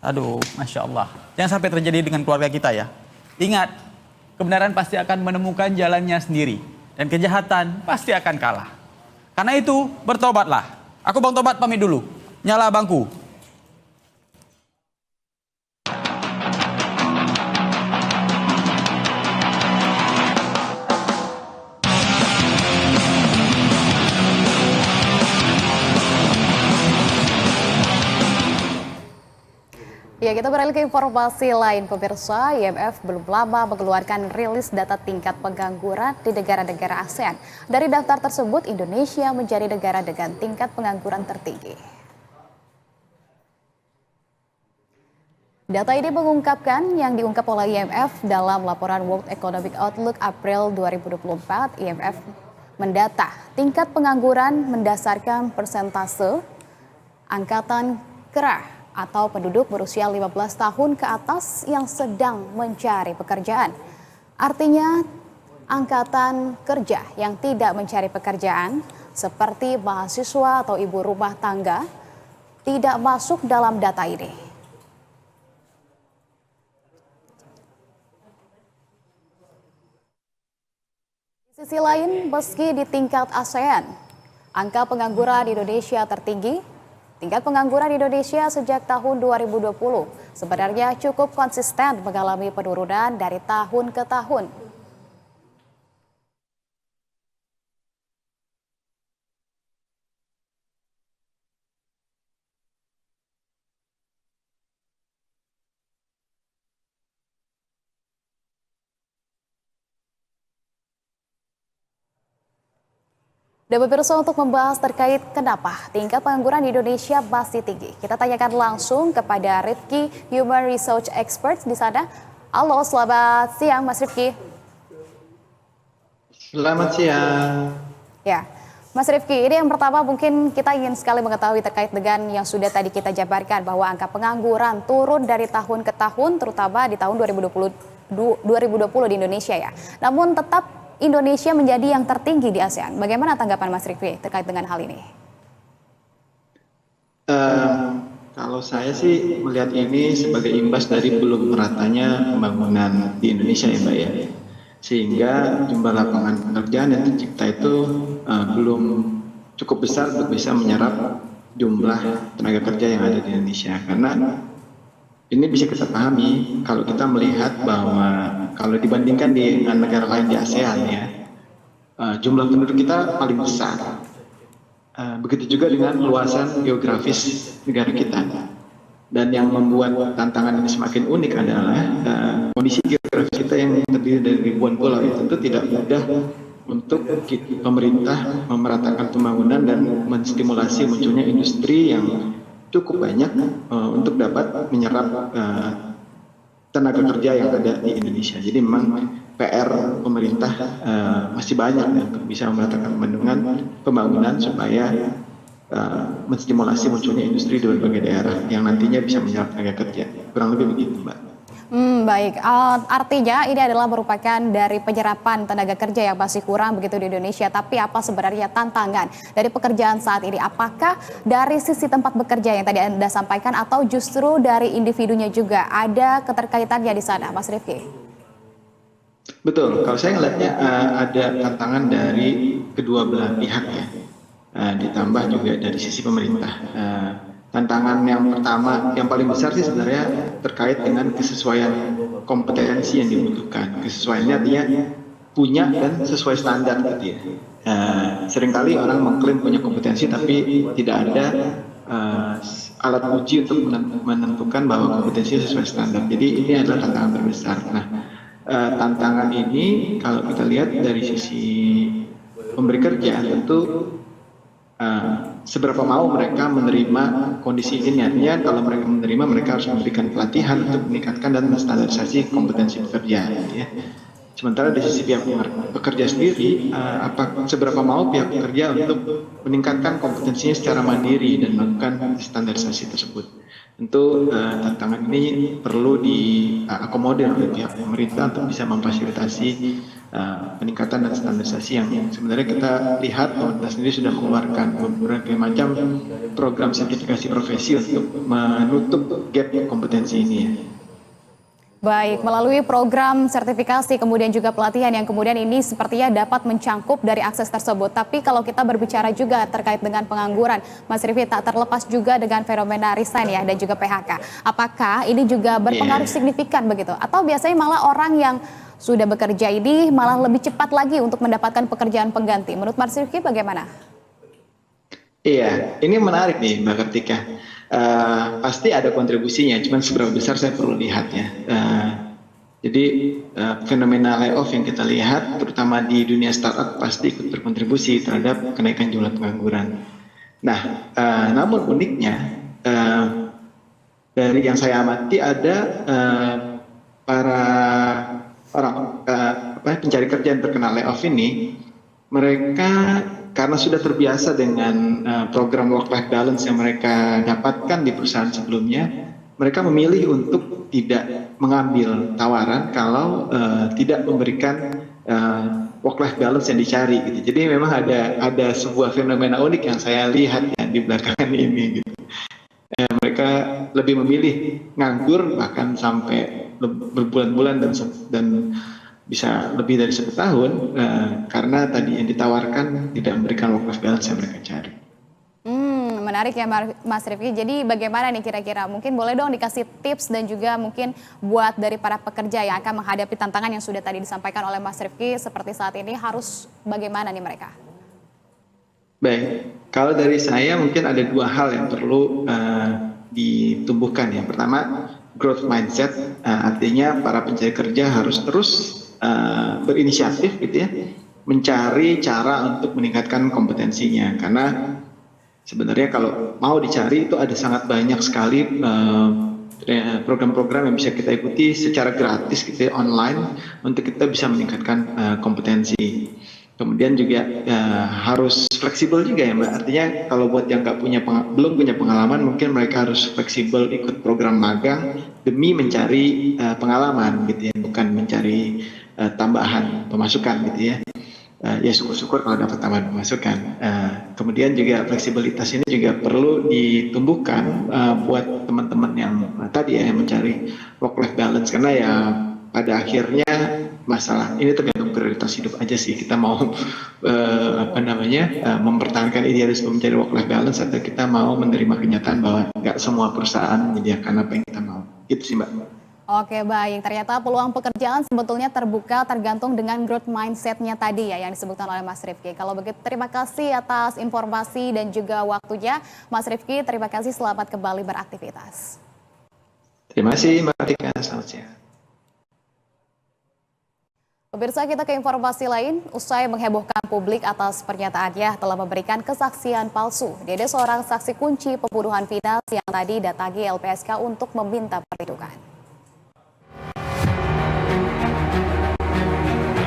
Aduh, Masya Allah. Jangan sampai terjadi dengan keluarga kita ya. Ingat, kebenaran pasti akan menemukan jalannya sendiri. Dan kejahatan pasti akan kalah. Karena itu, bertobatlah. Aku Bang Tobat pamit dulu. Nyala bangku. Ya, kita beralih ke informasi lain, pemirsa. IMF belum lama mengeluarkan rilis data tingkat pengangguran di negara-negara ASEAN. Dari daftar tersebut, Indonesia menjadi negara dengan tingkat pengangguran tertinggi. Data ini mengungkapkan yang diungkap oleh IMF dalam laporan World Economic Outlook April 2024. IMF mendata tingkat pengangguran mendasarkan persentase angkatan kerah atau penduduk berusia 15 tahun ke atas yang sedang mencari pekerjaan. Artinya, angkatan kerja yang tidak mencari pekerjaan seperti mahasiswa atau ibu rumah tangga tidak masuk dalam data ini. Di sisi lain, meski di tingkat ASEAN, angka pengangguran di Indonesia tertinggi. Tingkat pengangguran di Indonesia sejak tahun 2020 sebenarnya cukup konsisten mengalami penurunan dari tahun ke tahun. Dan pemirsa, untuk membahas terkait kenapa tingkat pengangguran di Indonesia masih tinggi, kita tanyakan langsung kepada Rifki, Human Research Expert di sana. Halo, selamat siang Mas Rifki. Selamat siang. Ya, Mas Rifki, ini yang pertama mungkin kita ingin sekali mengetahui terkait dengan yang sudah tadi kita jabarkan bahwa angka pengangguran turun dari tahun ke tahun, terutama di tahun 2020 di Indonesia ya. Namun tetap Indonesia menjadi yang tertinggi di ASEAN. Bagaimana tanggapan Mas Rifki terkait dengan hal ini? Kalau saya sih melihat ini sebagai imbas dari belum meratanya pembangunan di Indonesia ya Mbak ya. Sehingga jumlah lapangan pekerjaan yang tercipta itu belum cukup besar untuk bisa menyerap jumlah tenaga kerja yang ada di Indonesia. Karena ini bisa kita pahami kalau kita melihat bahwa kalau dibandingkan dengan negara lain di ASEAN ya, jumlah penduduk kita paling besar. Begitu juga dengan luasan geografis negara kita. Dan yang membuat tantangan ini semakin unik adalah kondisi geografis kita yang terdiri dari ribuan pulau itu tentu tidak mudah untuk pemerintah memeratakan pembangunan dan menstimulasi munculnya industri yang cukup banyak untuk dapat menyerap tenaga kerja yang ada di Indonesia. Jadi memang PR pemerintah masih banyak untuk bisa meratakan pembangunan supaya menstimulasi munculnya industri di berbagai daerah yang nantinya bisa menyerap tenaga kerja. Kurang lebih begitu, Mbak. Baik, artinya ini adalah merupakan dari penyerapan tenaga kerja yang masih kurang begitu di Indonesia. Tapi apa sebenarnya tantangan dari pekerjaan saat ini? Apakah dari sisi tempat bekerja yang tadi Anda sampaikan atau justru dari individunya juga ada keterkaitannya di sana, Mas Rifki? Betul, kalau saya melihatnya ada tantangan dari kedua belah pihak ya, ditambah juga dari sisi pemerintah. Tantangan yang pertama, yang paling besar sih sebenarnya terkait dengan kesesuaian kompetensi yang dibutuhkan. Kesesuaiannya artinya punya dan sesuai standar gitu ya. Seringkali orang mengklaim punya kompetensi tapi tidak ada alat uji untuk menentukan bahwa kompetensi sesuai standar. Jadi ini adalah tantangan terbesar. Nah, tantangan ini kalau kita lihat dari sisi pemberi kerja tentu seberapa mau mereka menerima kondisi ini. Artinya kalau mereka menerima, mereka harus memberikan pelatihan untuk meningkatkan dan menstandarisasi kompetensi pekerja ya. Sementara di sisi pihak pekerja sendiri, seberapa mau pihak pekerja untuk meningkatkan kompetensinya secara mandiri dan melakukan standarisasi tersebut. Tentu tantangan ini perlu diakomodir oleh pihak pemerintah untuk bisa memfasilitasi peningkatan dan standarisasi yang sebenarnya kita lihat pemerintah sendiri sudah mengeluarkan berbagai macam program sertifikasi profesi untuk menutup gap kompetensi ini ya. Baik, melalui program sertifikasi kemudian juga pelatihan yang kemudian ini sepertinya dapat mencangkup dari akses tersebut. Tapi kalau kita berbicara juga terkait dengan pengangguran, Mas Rifki, tak terlepas juga dengan fenomena resign ya dan juga PHK. Apakah ini juga berpengaruh signifikan begitu? Atau biasanya malah orang yang sudah bekerja ini malah lebih cepat lagi untuk mendapatkan pekerjaan pengganti? Menurut Mas Rifki bagaimana? Iya, ini menarik nih Mbak Kartika. Pasti ada kontribusinya, cuman seberapa besar saya perlu lihat ya. Jadi fenomena layoff yang kita lihat, terutama di dunia startup, pasti ikut berkontribusi terhadap kenaikan jumlah pengangguran. Nah, namun uniknya dari yang saya amati ada para orang pencari kerja yang terkena layoff ini, mereka karena sudah terbiasa dengan program work-life balance yang mereka dapatkan di perusahaan sebelumnya, mereka memilih untuk tidak mengambil tawaran kalau tidak memberikan work-life balance yang dicari. Gitu. Jadi memang ada sebuah fenomena unik yang saya lihat ya, di belakangan ini. Gitu. Mereka lebih memilih nganggur bahkan sampai berbulan-bulan dan bisa lebih dari 1 tahun karena tadi yang ditawarkan tidak memberikan work-life balance yang mereka cari. Menarik ya Mas Rifki. Jadi bagaimana nih kira-kira? Mungkin boleh dong dikasih tips dan juga mungkin buat dari para pekerja yang akan menghadapi tantangan yang sudah tadi disampaikan oleh Mas Rifki seperti saat ini harus bagaimana nih mereka? Baik, kalau dari saya mungkin ada 2 hal yang perlu ditumbuhkan. Yang pertama, growth mindset, artinya para pencari kerja harus terus berinisiatif gitu ya, mencari cara untuk meningkatkan kompetensinya, karena sebenarnya kalau mau dicari itu ada sangat banyak sekali program-program yang bisa kita ikuti secara gratis gitu ya, online untuk kita bisa meningkatkan kompetensi. Kemudian juga harus fleksibel juga ya Mbak, artinya kalau buat yang belum punya pengalaman mungkin mereka harus fleksibel ikut program magang demi mencari pengalaman gitu ya, bukan mencari tambahan pemasukan gitu ya. Ya syukur-syukur kalau dapat tambahan pemasukan. Kemudian juga fleksibilitas ini juga perlu ditumbuhkan buat teman-teman yang tadi ya yang mencari work-life balance, karena ya pada akhirnya masalah ini tergantung prioritas hidup aja sih, kita mau mempertahankan idealisme mencari work-life balance atau kita mau menerima kenyataan bahwa nggak semua perusahaan menyediakan apa yang kita mau. Gitu sih Mbak. Oke baik, ternyata peluang pekerjaan sebetulnya terbuka tergantung dengan growth mindset-nya tadi ya yang disebutkan oleh Mas Rifki. Kalau begitu terima kasih atas informasi dan juga waktunya Mas Rifki, terima kasih, selamat kembali beraktivitas. Terima kasih Mbak Tika, selamat siang. Pemirsa, kita ke informasi lain. Usai menghebohkan publik atas pernyataannya telah memberikan kesaksian palsu, Dede seorang saksi kunci pembunuhan Vina yang tadi datangi LPSK untuk meminta perlindungan.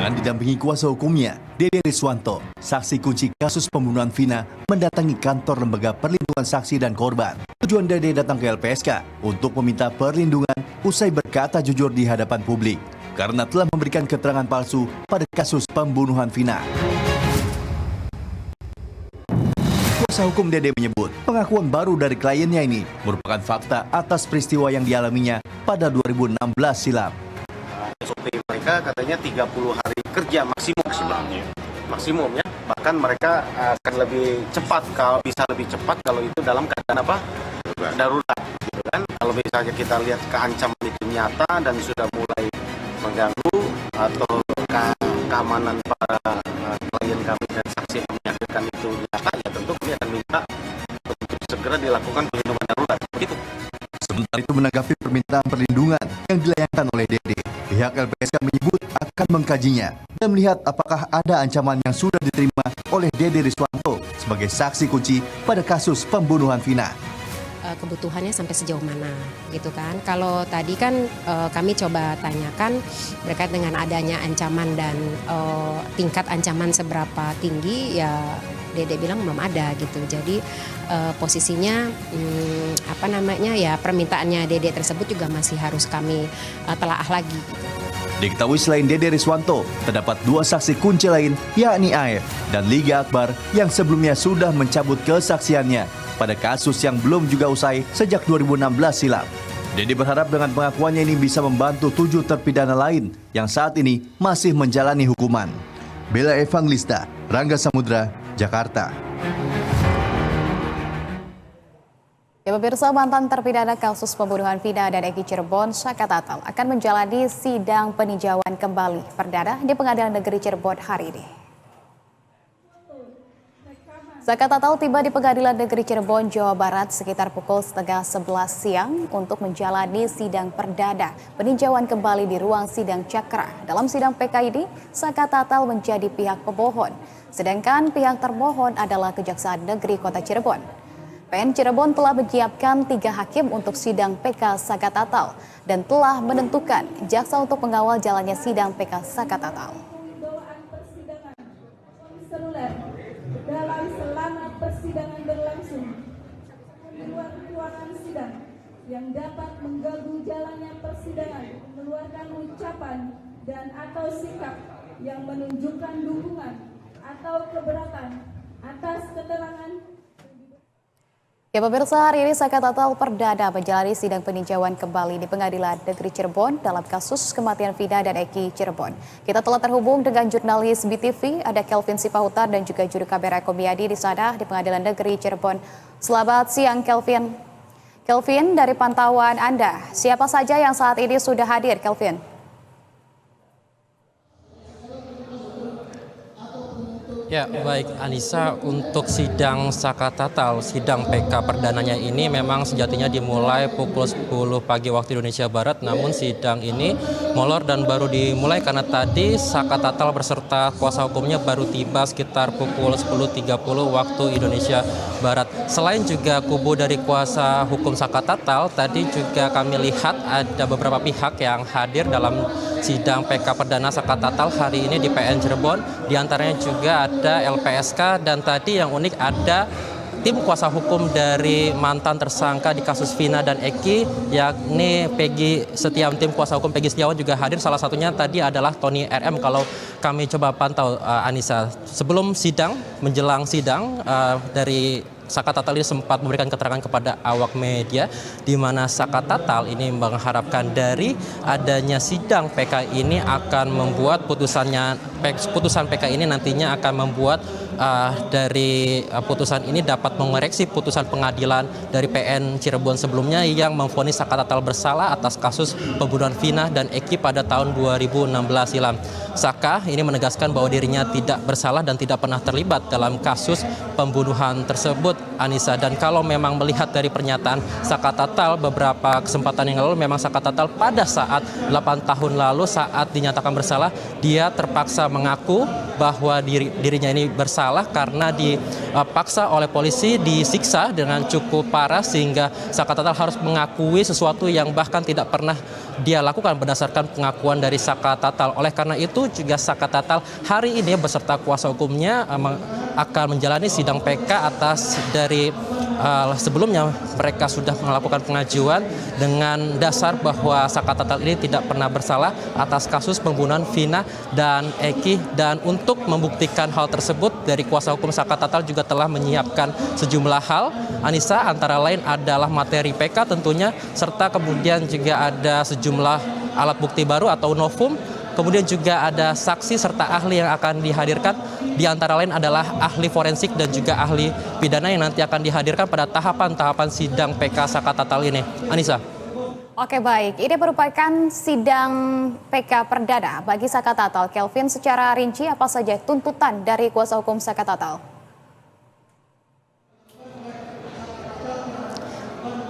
Dengan didampingi kuasa hukumnya, Dede Riswanto, saksi kunci kasus pembunuhan Vina, mendatangi kantor Lembaga Perlindungan Saksi dan Korban. Tujuan Dede datang ke LPSK untuk meminta perlindungan usai berkata jujur di hadapan publik karena telah memberikan keterangan palsu pada kasus pembunuhan Vina. Kuasa hukum Dede menyebut pengakuan baru dari kliennya ini merupakan fakta atas peristiwa yang dialaminya pada 2016 silam. SOP mereka katanya 30 hari kerja maksimum ya, bahkan mereka akan lebih cepat, kalau bisa lebih cepat kalau itu dalam keadaan darurat gitu kan. Kalau misalnya kita lihat keancaman itu nyata dan sudah mulai mengganggu atau keamanan para klien kami dan saksi yang menyatakan itu nyata, ya tentu kami akan minta untuk segera dilakukan perlindungan darurat begitu. Sementara itu menanggapi permintaan perlindungan yang dilayangkan oleh Dede, pihak LPSK menyebut akan mengkajinya dan melihat apakah ada ancaman yang sudah diterima oleh Dede Riswanto sebagai saksi kunci pada kasus pembunuhan Vina. Kebutuhannya sampai sejauh mana gitu kan. Kalau tadi kan kami coba tanyakan berkait dengan adanya ancaman dan tingkat ancaman seberapa tinggi, ya Dede bilang belum ada gitu. Jadi posisinya ya permintaannya Dede tersebut juga masih harus kami telaah lagi gitu. Diketahui selain Dede Riswanto, terdapat 2 saksi kunci lain, yakni AF dan Liga Akbar yang sebelumnya sudah mencabut kesaksiannya pada kasus yang belum juga usai sejak 2016 silam. Dedi berharap dengan pengakuannya ini bisa membantu 7 terpidana lain yang saat ini masih menjalani hukuman. Bella Evangelista, Rangga Samudra, Jakarta. Ya pemirsa, mantan terpidana kasus pembunuhan Vina dan Eki Cirebon, Saka Tatal akan menjalani sidang peninjauan kembali perdana di Pengadilan Negeri Cirebon hari ini. Saka Tatal tiba di Pengadilan Negeri Cirebon, Jawa Barat sekitar pukul 10:30 siang untuk menjalani sidang perdana peninjauan kembali di ruang sidang Cakra. Dalam sidang PK ini, Saka Tatal menjadi pihak pemohon, sedangkan pihak termohon adalah Kejaksaan Negeri Kota Cirebon. PN Cirebon telah menyiapkan 3 hakim untuk sidang PK Saka Tatal dan telah menentukan jaksa untuk mengawal jalannya sidang PK Saka Tatal. Dalam selama persidangan berlangsung di luar ruangan sidang yang dapat mengganggu jalannya persidangan, mengeluarkan ucapan dan atau sikap yang menunjukkan dukungan atau keberatan atas keterangan. Ya pemirsa, hari ini Saka Tatal perdana menjalani sidang peninjauan kembali di Pengadilan Negeri Cirebon dalam kasus kematian Vina dan Eki Cirebon. Kita telah terhubung dengan jurnalis BTV, ada Kelvin Sipahutar dan juga juru kamera Komiadi di sana di Pengadilan Negeri Cirebon. Selamat siang Kelvin. Kelvin, dari pantauan Anda, siapa saja yang saat ini sudah hadir, Kelvin? Ya, baik Anissa, untuk sidang Saka Tatal, sidang PK perdananya ini memang sejatinya dimulai pukul 10 pagi waktu Indonesia Barat, namun sidang ini molor dan baru dimulai karena tadi Saka Tatal beserta kuasa hukumnya baru tiba sekitar pukul 10.30 waktu Indonesia Barat. Selain juga kubu dari kuasa hukum Saka Tatal, tadi juga kami lihat ada beberapa pihak yang hadir dalam sidang PK perdana Saka Tatal hari ini di PN Cirebon. Di antaranya juga ada LPSK dan tadi yang unik ada tim kuasa hukum dari mantan tersangka di kasus Vina dan Eki, yakni Peggy Setiawan. Tim kuasa hukum Peggy Setiawan juga hadir, salah satunya tadi adalah Tony RM kalau kami coba pantau Anissa. Sebelum sidang, menjelang sidang, dari Saka Tatal ini sempat memberikan keterangan kepada awak media di mana Saka Tatal ini mengharapkan dari adanya sidang PK ini akan membuat putusan PK ini nantinya akan membuat dari putusan ini dapat mengoreksi putusan pengadilan dari PN Cirebon sebelumnya yang memvonis Saka Tatal bersalah atas kasus pembunuhan Vina dan Eki pada tahun 2016 silam. Saka ini menegaskan bahwa dirinya tidak bersalah dan tidak pernah terlibat dalam kasus pembunuhan tersebut, Anissa. Dan kalau memang melihat dari pernyataan Saka Tatal beberapa kesempatan yang lalu, memang Saka Tatal pada saat 8 tahun lalu saat dinyatakan bersalah, dia terpaksa mengaku bahwa dirinya ini bersalah karena dipaksa oleh polisi, disiksa dengan cukup parah sehingga Saka Tatal harus mengakui sesuatu yang bahkan tidak pernah dia lakukan berdasarkan pengakuan dari Saka Tatal. Oleh karena itu juga Saka Tatal hari ini beserta kuasa hukumnya akan menjalani sidang PK atas dari sebelumnya mereka sudah melakukan pengajuan dengan dasar bahwa Saka Tatal ini tidak pernah bersalah atas kasus pembunuhan Vina dan Eki, dan untuk membuktikan hal tersebut dari kuasa hukum Saka Tatal juga telah menyiapkan sejumlah hal, Anissa, antara lain adalah materi PK tentunya, serta kemudian juga ada sejumlah alat bukti baru atau novum. Kemudian juga ada saksi serta ahli yang akan dihadirkan, di antara lain adalah ahli forensik dan juga ahli pidana yang nanti akan dihadirkan pada tahapan-tahapan sidang PK Saka Tatal ini. Anissa. Oke baik, ini merupakan sidang PK perdana bagi Saka Tatal. Kelvin, secara rinci apa saja tuntutan dari kuasa hukum Saka Tatal?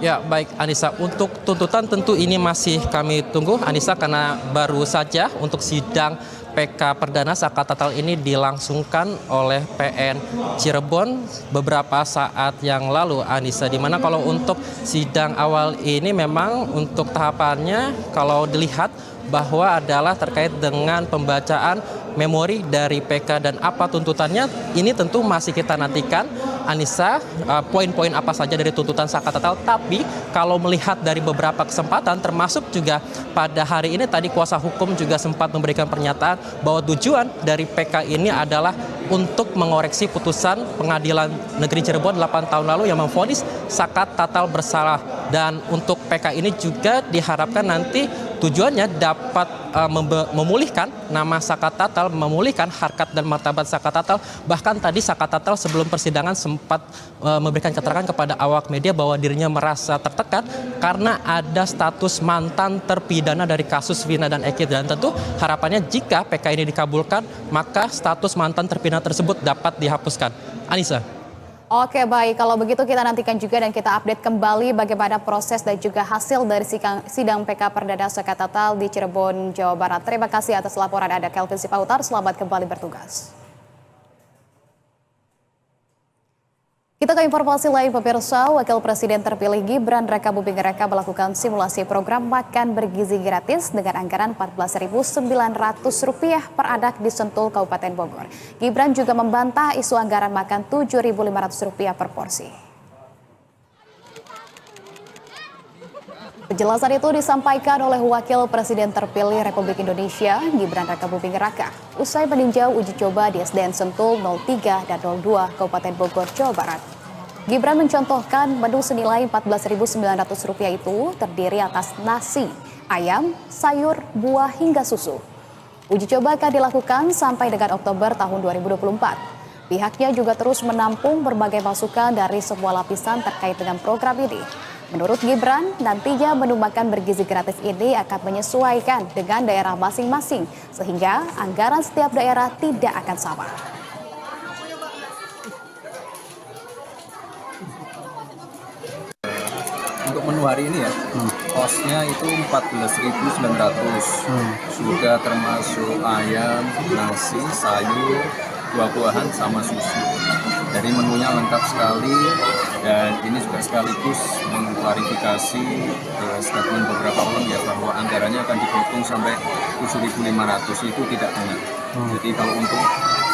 Ya baik Anissa, untuk tuntutan tentu ini masih kami tunggu Anissa, karena baru saja untuk sidang PK perdana Saka Tatal ini dilangsungkan oleh PN Cirebon beberapa saat yang lalu, Anissa, dimana kalau untuk sidang awal ini memang untuk tahapannya kalau dilihat bahwa adalah terkait dengan pembacaan memori dari PK dan apa tuntutannya, ini tentu masih kita nantikan Anissa, poin-poin apa saja dari tuntutan Saka Tatal. Tapi kalau melihat dari beberapa kesempatan termasuk juga pada hari ini tadi kuasa hukum juga sempat memberikan pernyataan bahwa tujuan dari PK ini adalah untuk mengoreksi putusan Pengadilan Negeri Cirebon 8 tahun lalu yang memvonis Sakat Tatal bersalah. Dan untuk PK ini juga diharapkan nanti tujuannya dapat memulihkan nama Sakat Tatal, memulihkan harkat dan martabat Sakat Tatal. Bahkan tadi Sakat Tatal sebelum persidangan sempat memberikan keterangan kepada awak media bahwa dirinya merasa tertekan karena ada status mantan terpidana dari kasus Vina dan Eki. Dan tentu harapannya jika PK ini dikabulkan, maka status mantan terpidana tersebut dapat dihapuskan. Anissa. Oke, baik. Kalau begitu kita nantikan juga dan kita update kembali bagaimana proses dan juga hasil dari sidang PK Perdana Sakat Tatal di Cirebon, Jawa Barat. Terima kasih atas laporan Anda, Kelvin Sipautar. Selamat kembali bertugas. Kita ke informasi lain, pemirsa. Wakil Presiden terpilih Gibran Rakabuming Raka melakukan simulasi program makan bergizi gratis dengan anggaran Rp14.900 per anak di Sentul, Kabupaten Bogor. Gibran juga membantah isu anggaran makan Rp7.500 per porsi. Penjelasan itu disampaikan oleh Wakil Presiden terpilih Republik Indonesia, Gibran Rakabuming Raka, usai meninjau uji coba di SDN Sentul 03 dan 02 Kabupaten Bogor, Jawa Barat. Gibran mencontohkan menu senilai Rp14.900 itu terdiri atas nasi, ayam, sayur, buah hingga susu. Uji coba akan dilakukan sampai dengan Oktober tahun 2024. Pihaknya juga terus menampung berbagai masukan dari semua lapisan terkait dengan program ini. Menurut Gibran, nantinya menu makan bergizi gratis ini akan menyesuaikan dengan daerah masing-masing, sehingga anggaran setiap daerah tidak akan sama. Untuk menu hari ini ya, kosnya itu 14.900. Sudah termasuk ayam, nasi, sayur, buah-buahan sama susu. Jadi menunya lengkap sekali, dan ini juga sekaligus mengklarifikasi statement beberapa orang ya bahwa anggarannya akan dipotong sampai 7.500 itu tidak benar. Jadi kalau untuk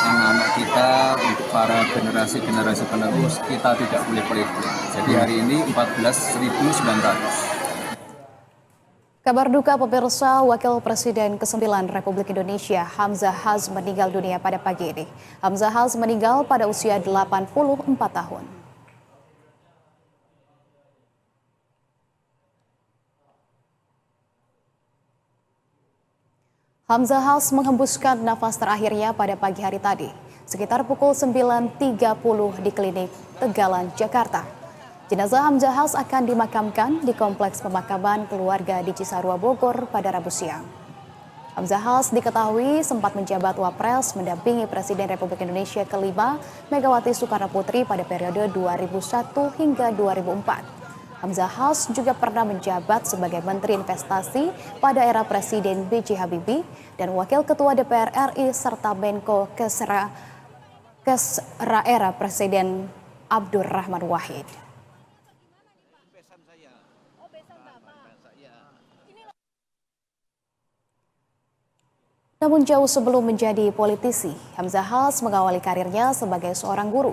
anak-anak kita, untuk para generasi penerus, kita tidak boleh pelit. Jadi hari ini 14.900. Kabar duka pemirsa, Wakil Presiden ke-9 Republik Indonesia Hamzah Haz meninggal dunia pada pagi ini. Hamzah Haz meninggal pada usia 84 tahun. Hamzah Haz menghembuskan nafas terakhirnya pada pagi hari tadi, sekitar pukul 9.30 di Klinik Tegalan, Jakarta. Jenazah Hamzah Haz akan dimakamkan di Kompleks Pemakaman Keluarga di Cisarua, Bogor pada Rabu siang. Hamzah Haz diketahui sempat menjabat Wapres mendampingi Presiden Republik Indonesia ke-5 Megawati Soekarno Putri pada periode 2001 hingga 2004. Hamzah Haz juga pernah menjabat sebagai Menteri Investasi pada era Presiden B.J. Habibie dan Wakil Ketua DPR RI serta Menko Kesra era Presiden Abdurrahman Wahid. Namun jauh sebelum menjadi politisi, Hamzah Haz mengawali karirnya sebagai seorang guru.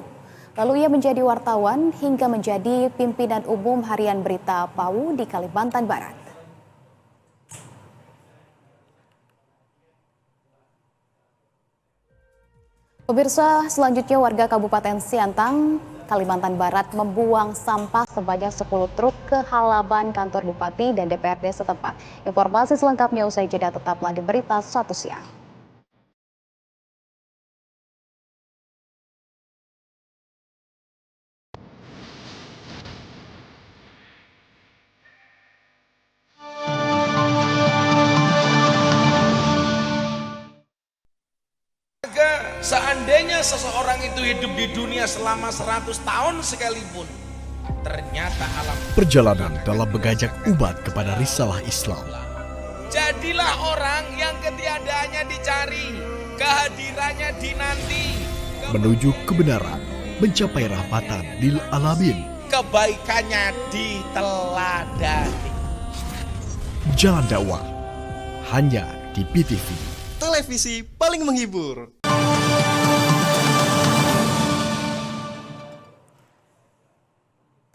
Lalu ia menjadi wartawan hingga menjadi pimpinan umum harian berita PAU di Kalimantan Barat. Pemirsa, selanjutnya warga Kabupaten Siantang, Kalimantan Barat membuang sampah sebanyak 10 truk ke halaman kantor Bupati dan DPRD setempat. Informasi selengkapnya usai jeda, tetaplah di Berita 1 Siang. Seandainya seseorang itu hidup di dunia selama 100 tahun sekalipun, ternyata alam. Perjalanan dalam mengajak umat kepada risalah Islam. Jadilah orang yang ketiadaannya dicari, kehadirannya dinanti. Menuju kebenaran, mencapai rahmatan lil alamin. Kebaikannya diteladani. Jalan dakwah, hanya di PTV. Televisi paling menghibur.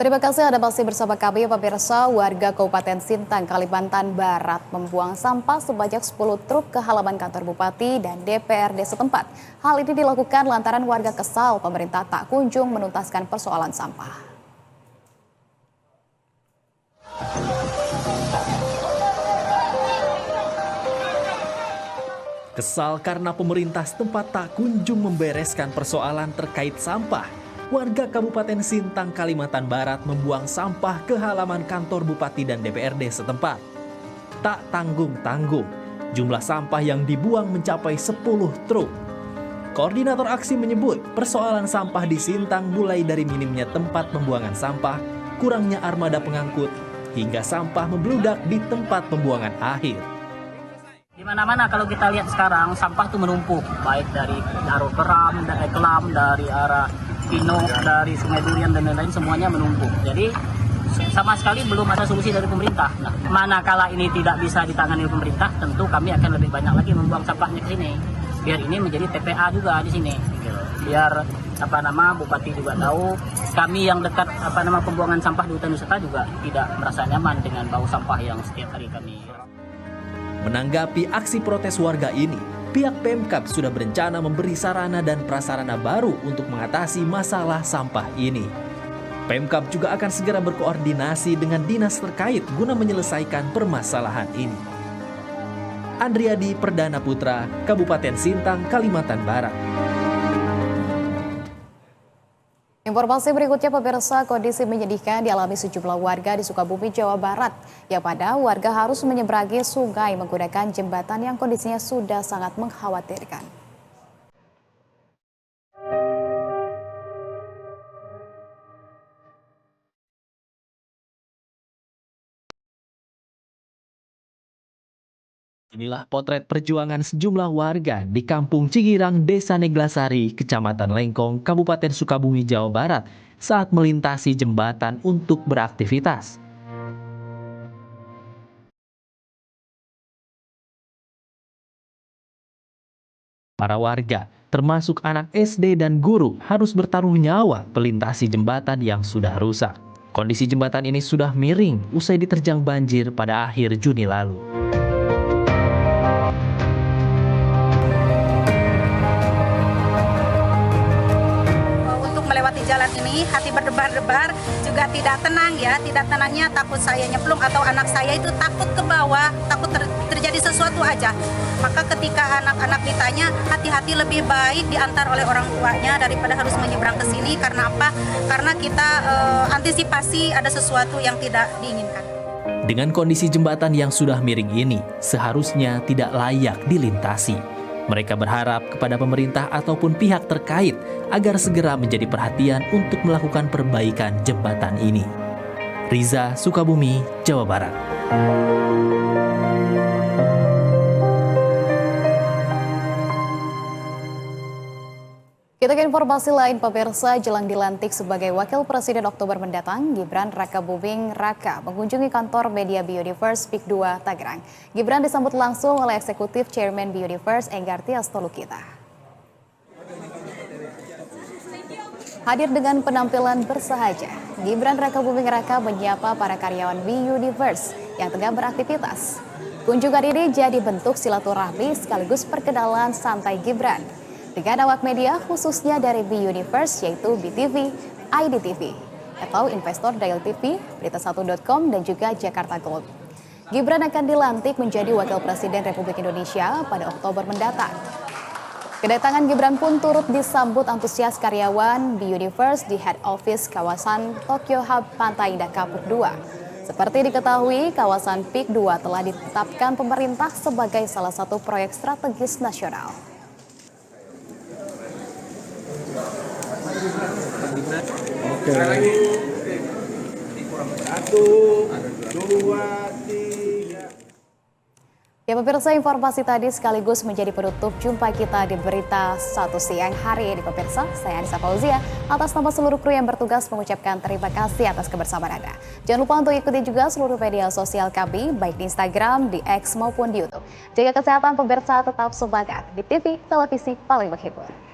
Terima kasih Anda masih bersama kami, pemirsa. Warga Kabupaten Sintang, Kalimantan Barat membuang sampah sebanyak 10 truk ke halaman kantor Bupati dan DPRD setempat. Hal ini dilakukan lantaran warga kesal pemerintah tak kunjung menuntaskan persoalan sampah. Kesal karena pemerintah setempat tak kunjung membereskan persoalan terkait sampah. Warga Kabupaten Sintang, Kalimantan Barat membuang sampah ke halaman kantor Bupati dan DPRD setempat. Tak tanggung-tanggung, jumlah sampah yang dibuang mencapai 10 truk. Koordinator aksi menyebut persoalan sampah di Sintang mulai dari minimnya tempat pembuangan sampah, kurangnya armada pengangkut, hingga sampah membludak di tempat pembuangan akhir. Di mana-mana kalau kita lihat sekarang sampah itu menumpuk, baik dari Daro Keram, dari Kelam, dari arah Pino, dari Sungai Durian dan lain-lain, semuanya menumpuk. Jadi sama sekali belum ada solusi dari pemerintah. Nah, manakala ini tidak bisa ditangani oleh pemerintah, tentu kami akan lebih banyak lagi membuang sampahnya ke sini. Biar ini menjadi TPA juga di sini. Biar Bupati juga tahu, kami yang dekat pembuangan sampah di hutan wisata juga tidak merasa nyaman dengan bau sampah yang setiap hari kami. Menanggapi aksi protes warga ini, pihak Pemkab sudah berencana memberi sarana dan prasarana baru untuk mengatasi masalah sampah ini. Pemkab juga akan segera berkoordinasi dengan dinas terkait guna menyelesaikan permasalahan ini. Andriadi Perdana Putra, Kabupaten Sintang, Kalimantan Barat. Informasi berikutnya, pemirsa, kondisi menyedihkan dialami sejumlah warga di Sukabumi, Jawa Barat. Ya, pada warga harus menyeberangi sungai menggunakan jembatan yang kondisinya sudah sangat mengkhawatirkan. Inilah potret perjuangan sejumlah warga di Kampung Cigirang, Desa Neglasari, Kecamatan Lengkong, Kabupaten Sukabumi, Jawa Barat saat melintasi jembatan untuk beraktivitas. Para warga, termasuk anak SD dan guru, harus bertaruh nyawa melintasi jembatan yang sudah rusak. Kondisi jembatan ini sudah miring usai diterjang banjir pada akhir Juni lalu. Jalan ini hati berdebar-debar, juga tidak tenang ya, tidak tenangnya takut saya nyemplung atau anak saya itu takut ke bawah, takut terjadi sesuatu aja. Maka ketika anak-anak ditanya, hati-hati lebih baik diantar oleh orang tuanya daripada harus menyeberang ke sini. Karena apa? Karena kita antisipasi ada sesuatu yang tidak diinginkan. Dengan kondisi jembatan yang sudah miring ini, seharusnya tidak layak dilintasi. Mereka berharap kepada pemerintah ataupun pihak terkait agar segera menjadi perhatian untuk melakukan perbaikan jembatan ini. Riza, Sukabumi, Jawa Barat. Kita ke informasi lain, pemirsa. Jelang dilantik sebagai Wakil Presiden Oktober mendatang, Gibran Rakabuming Raka mengunjungi kantor media Biodiverse PIK 2 Tangerang. Gibran disambut langsung oleh Eksekutif Chairman Biodiverse Enggarti Astolukita. Hadir dengan penampilan bersahaja, Gibran Rakabuming Raka menyapa para karyawan Biodiverse yang tengah beraktivitas. Kunjungan ini jadi bentuk silaturahmi sekaligus perkenalan santai Gibran dengan awak media khususnya dari Biodiverse yaitu BTV, IDTV, atau Investor Daily TV, Berita1.com, dan juga Jakarta Gold. Gibran akan dilantik menjadi Wakil Presiden Republik Indonesia pada Oktober mendatang. Kedatangan Gibran pun turut disambut antusias karyawan Biodiverse di head office kawasan Tokyo Hub Pantai Indah Kapuk 2. Seperti diketahui, kawasan PIK 2 telah ditetapkan pemerintah sebagai salah satu proyek strategis nasional. Oke. Satu, dua, tiga. Ya, pemirsa, informasi tadi sekaligus menjadi penutup jumpa kita di Berita 1 Siang hari ini, pemirsa. Saya Anissa Fauzia, atas nama seluruh kru yang bertugas mengucapkan terima kasih atas kebersamaan Anda. Jangan lupa untuk ikuti juga seluruh media sosial kami, baik di Instagram, di X maupun di YouTube. Jaga kesehatan, pemirsa, tetap semangat di TV, televisi paling menghibur.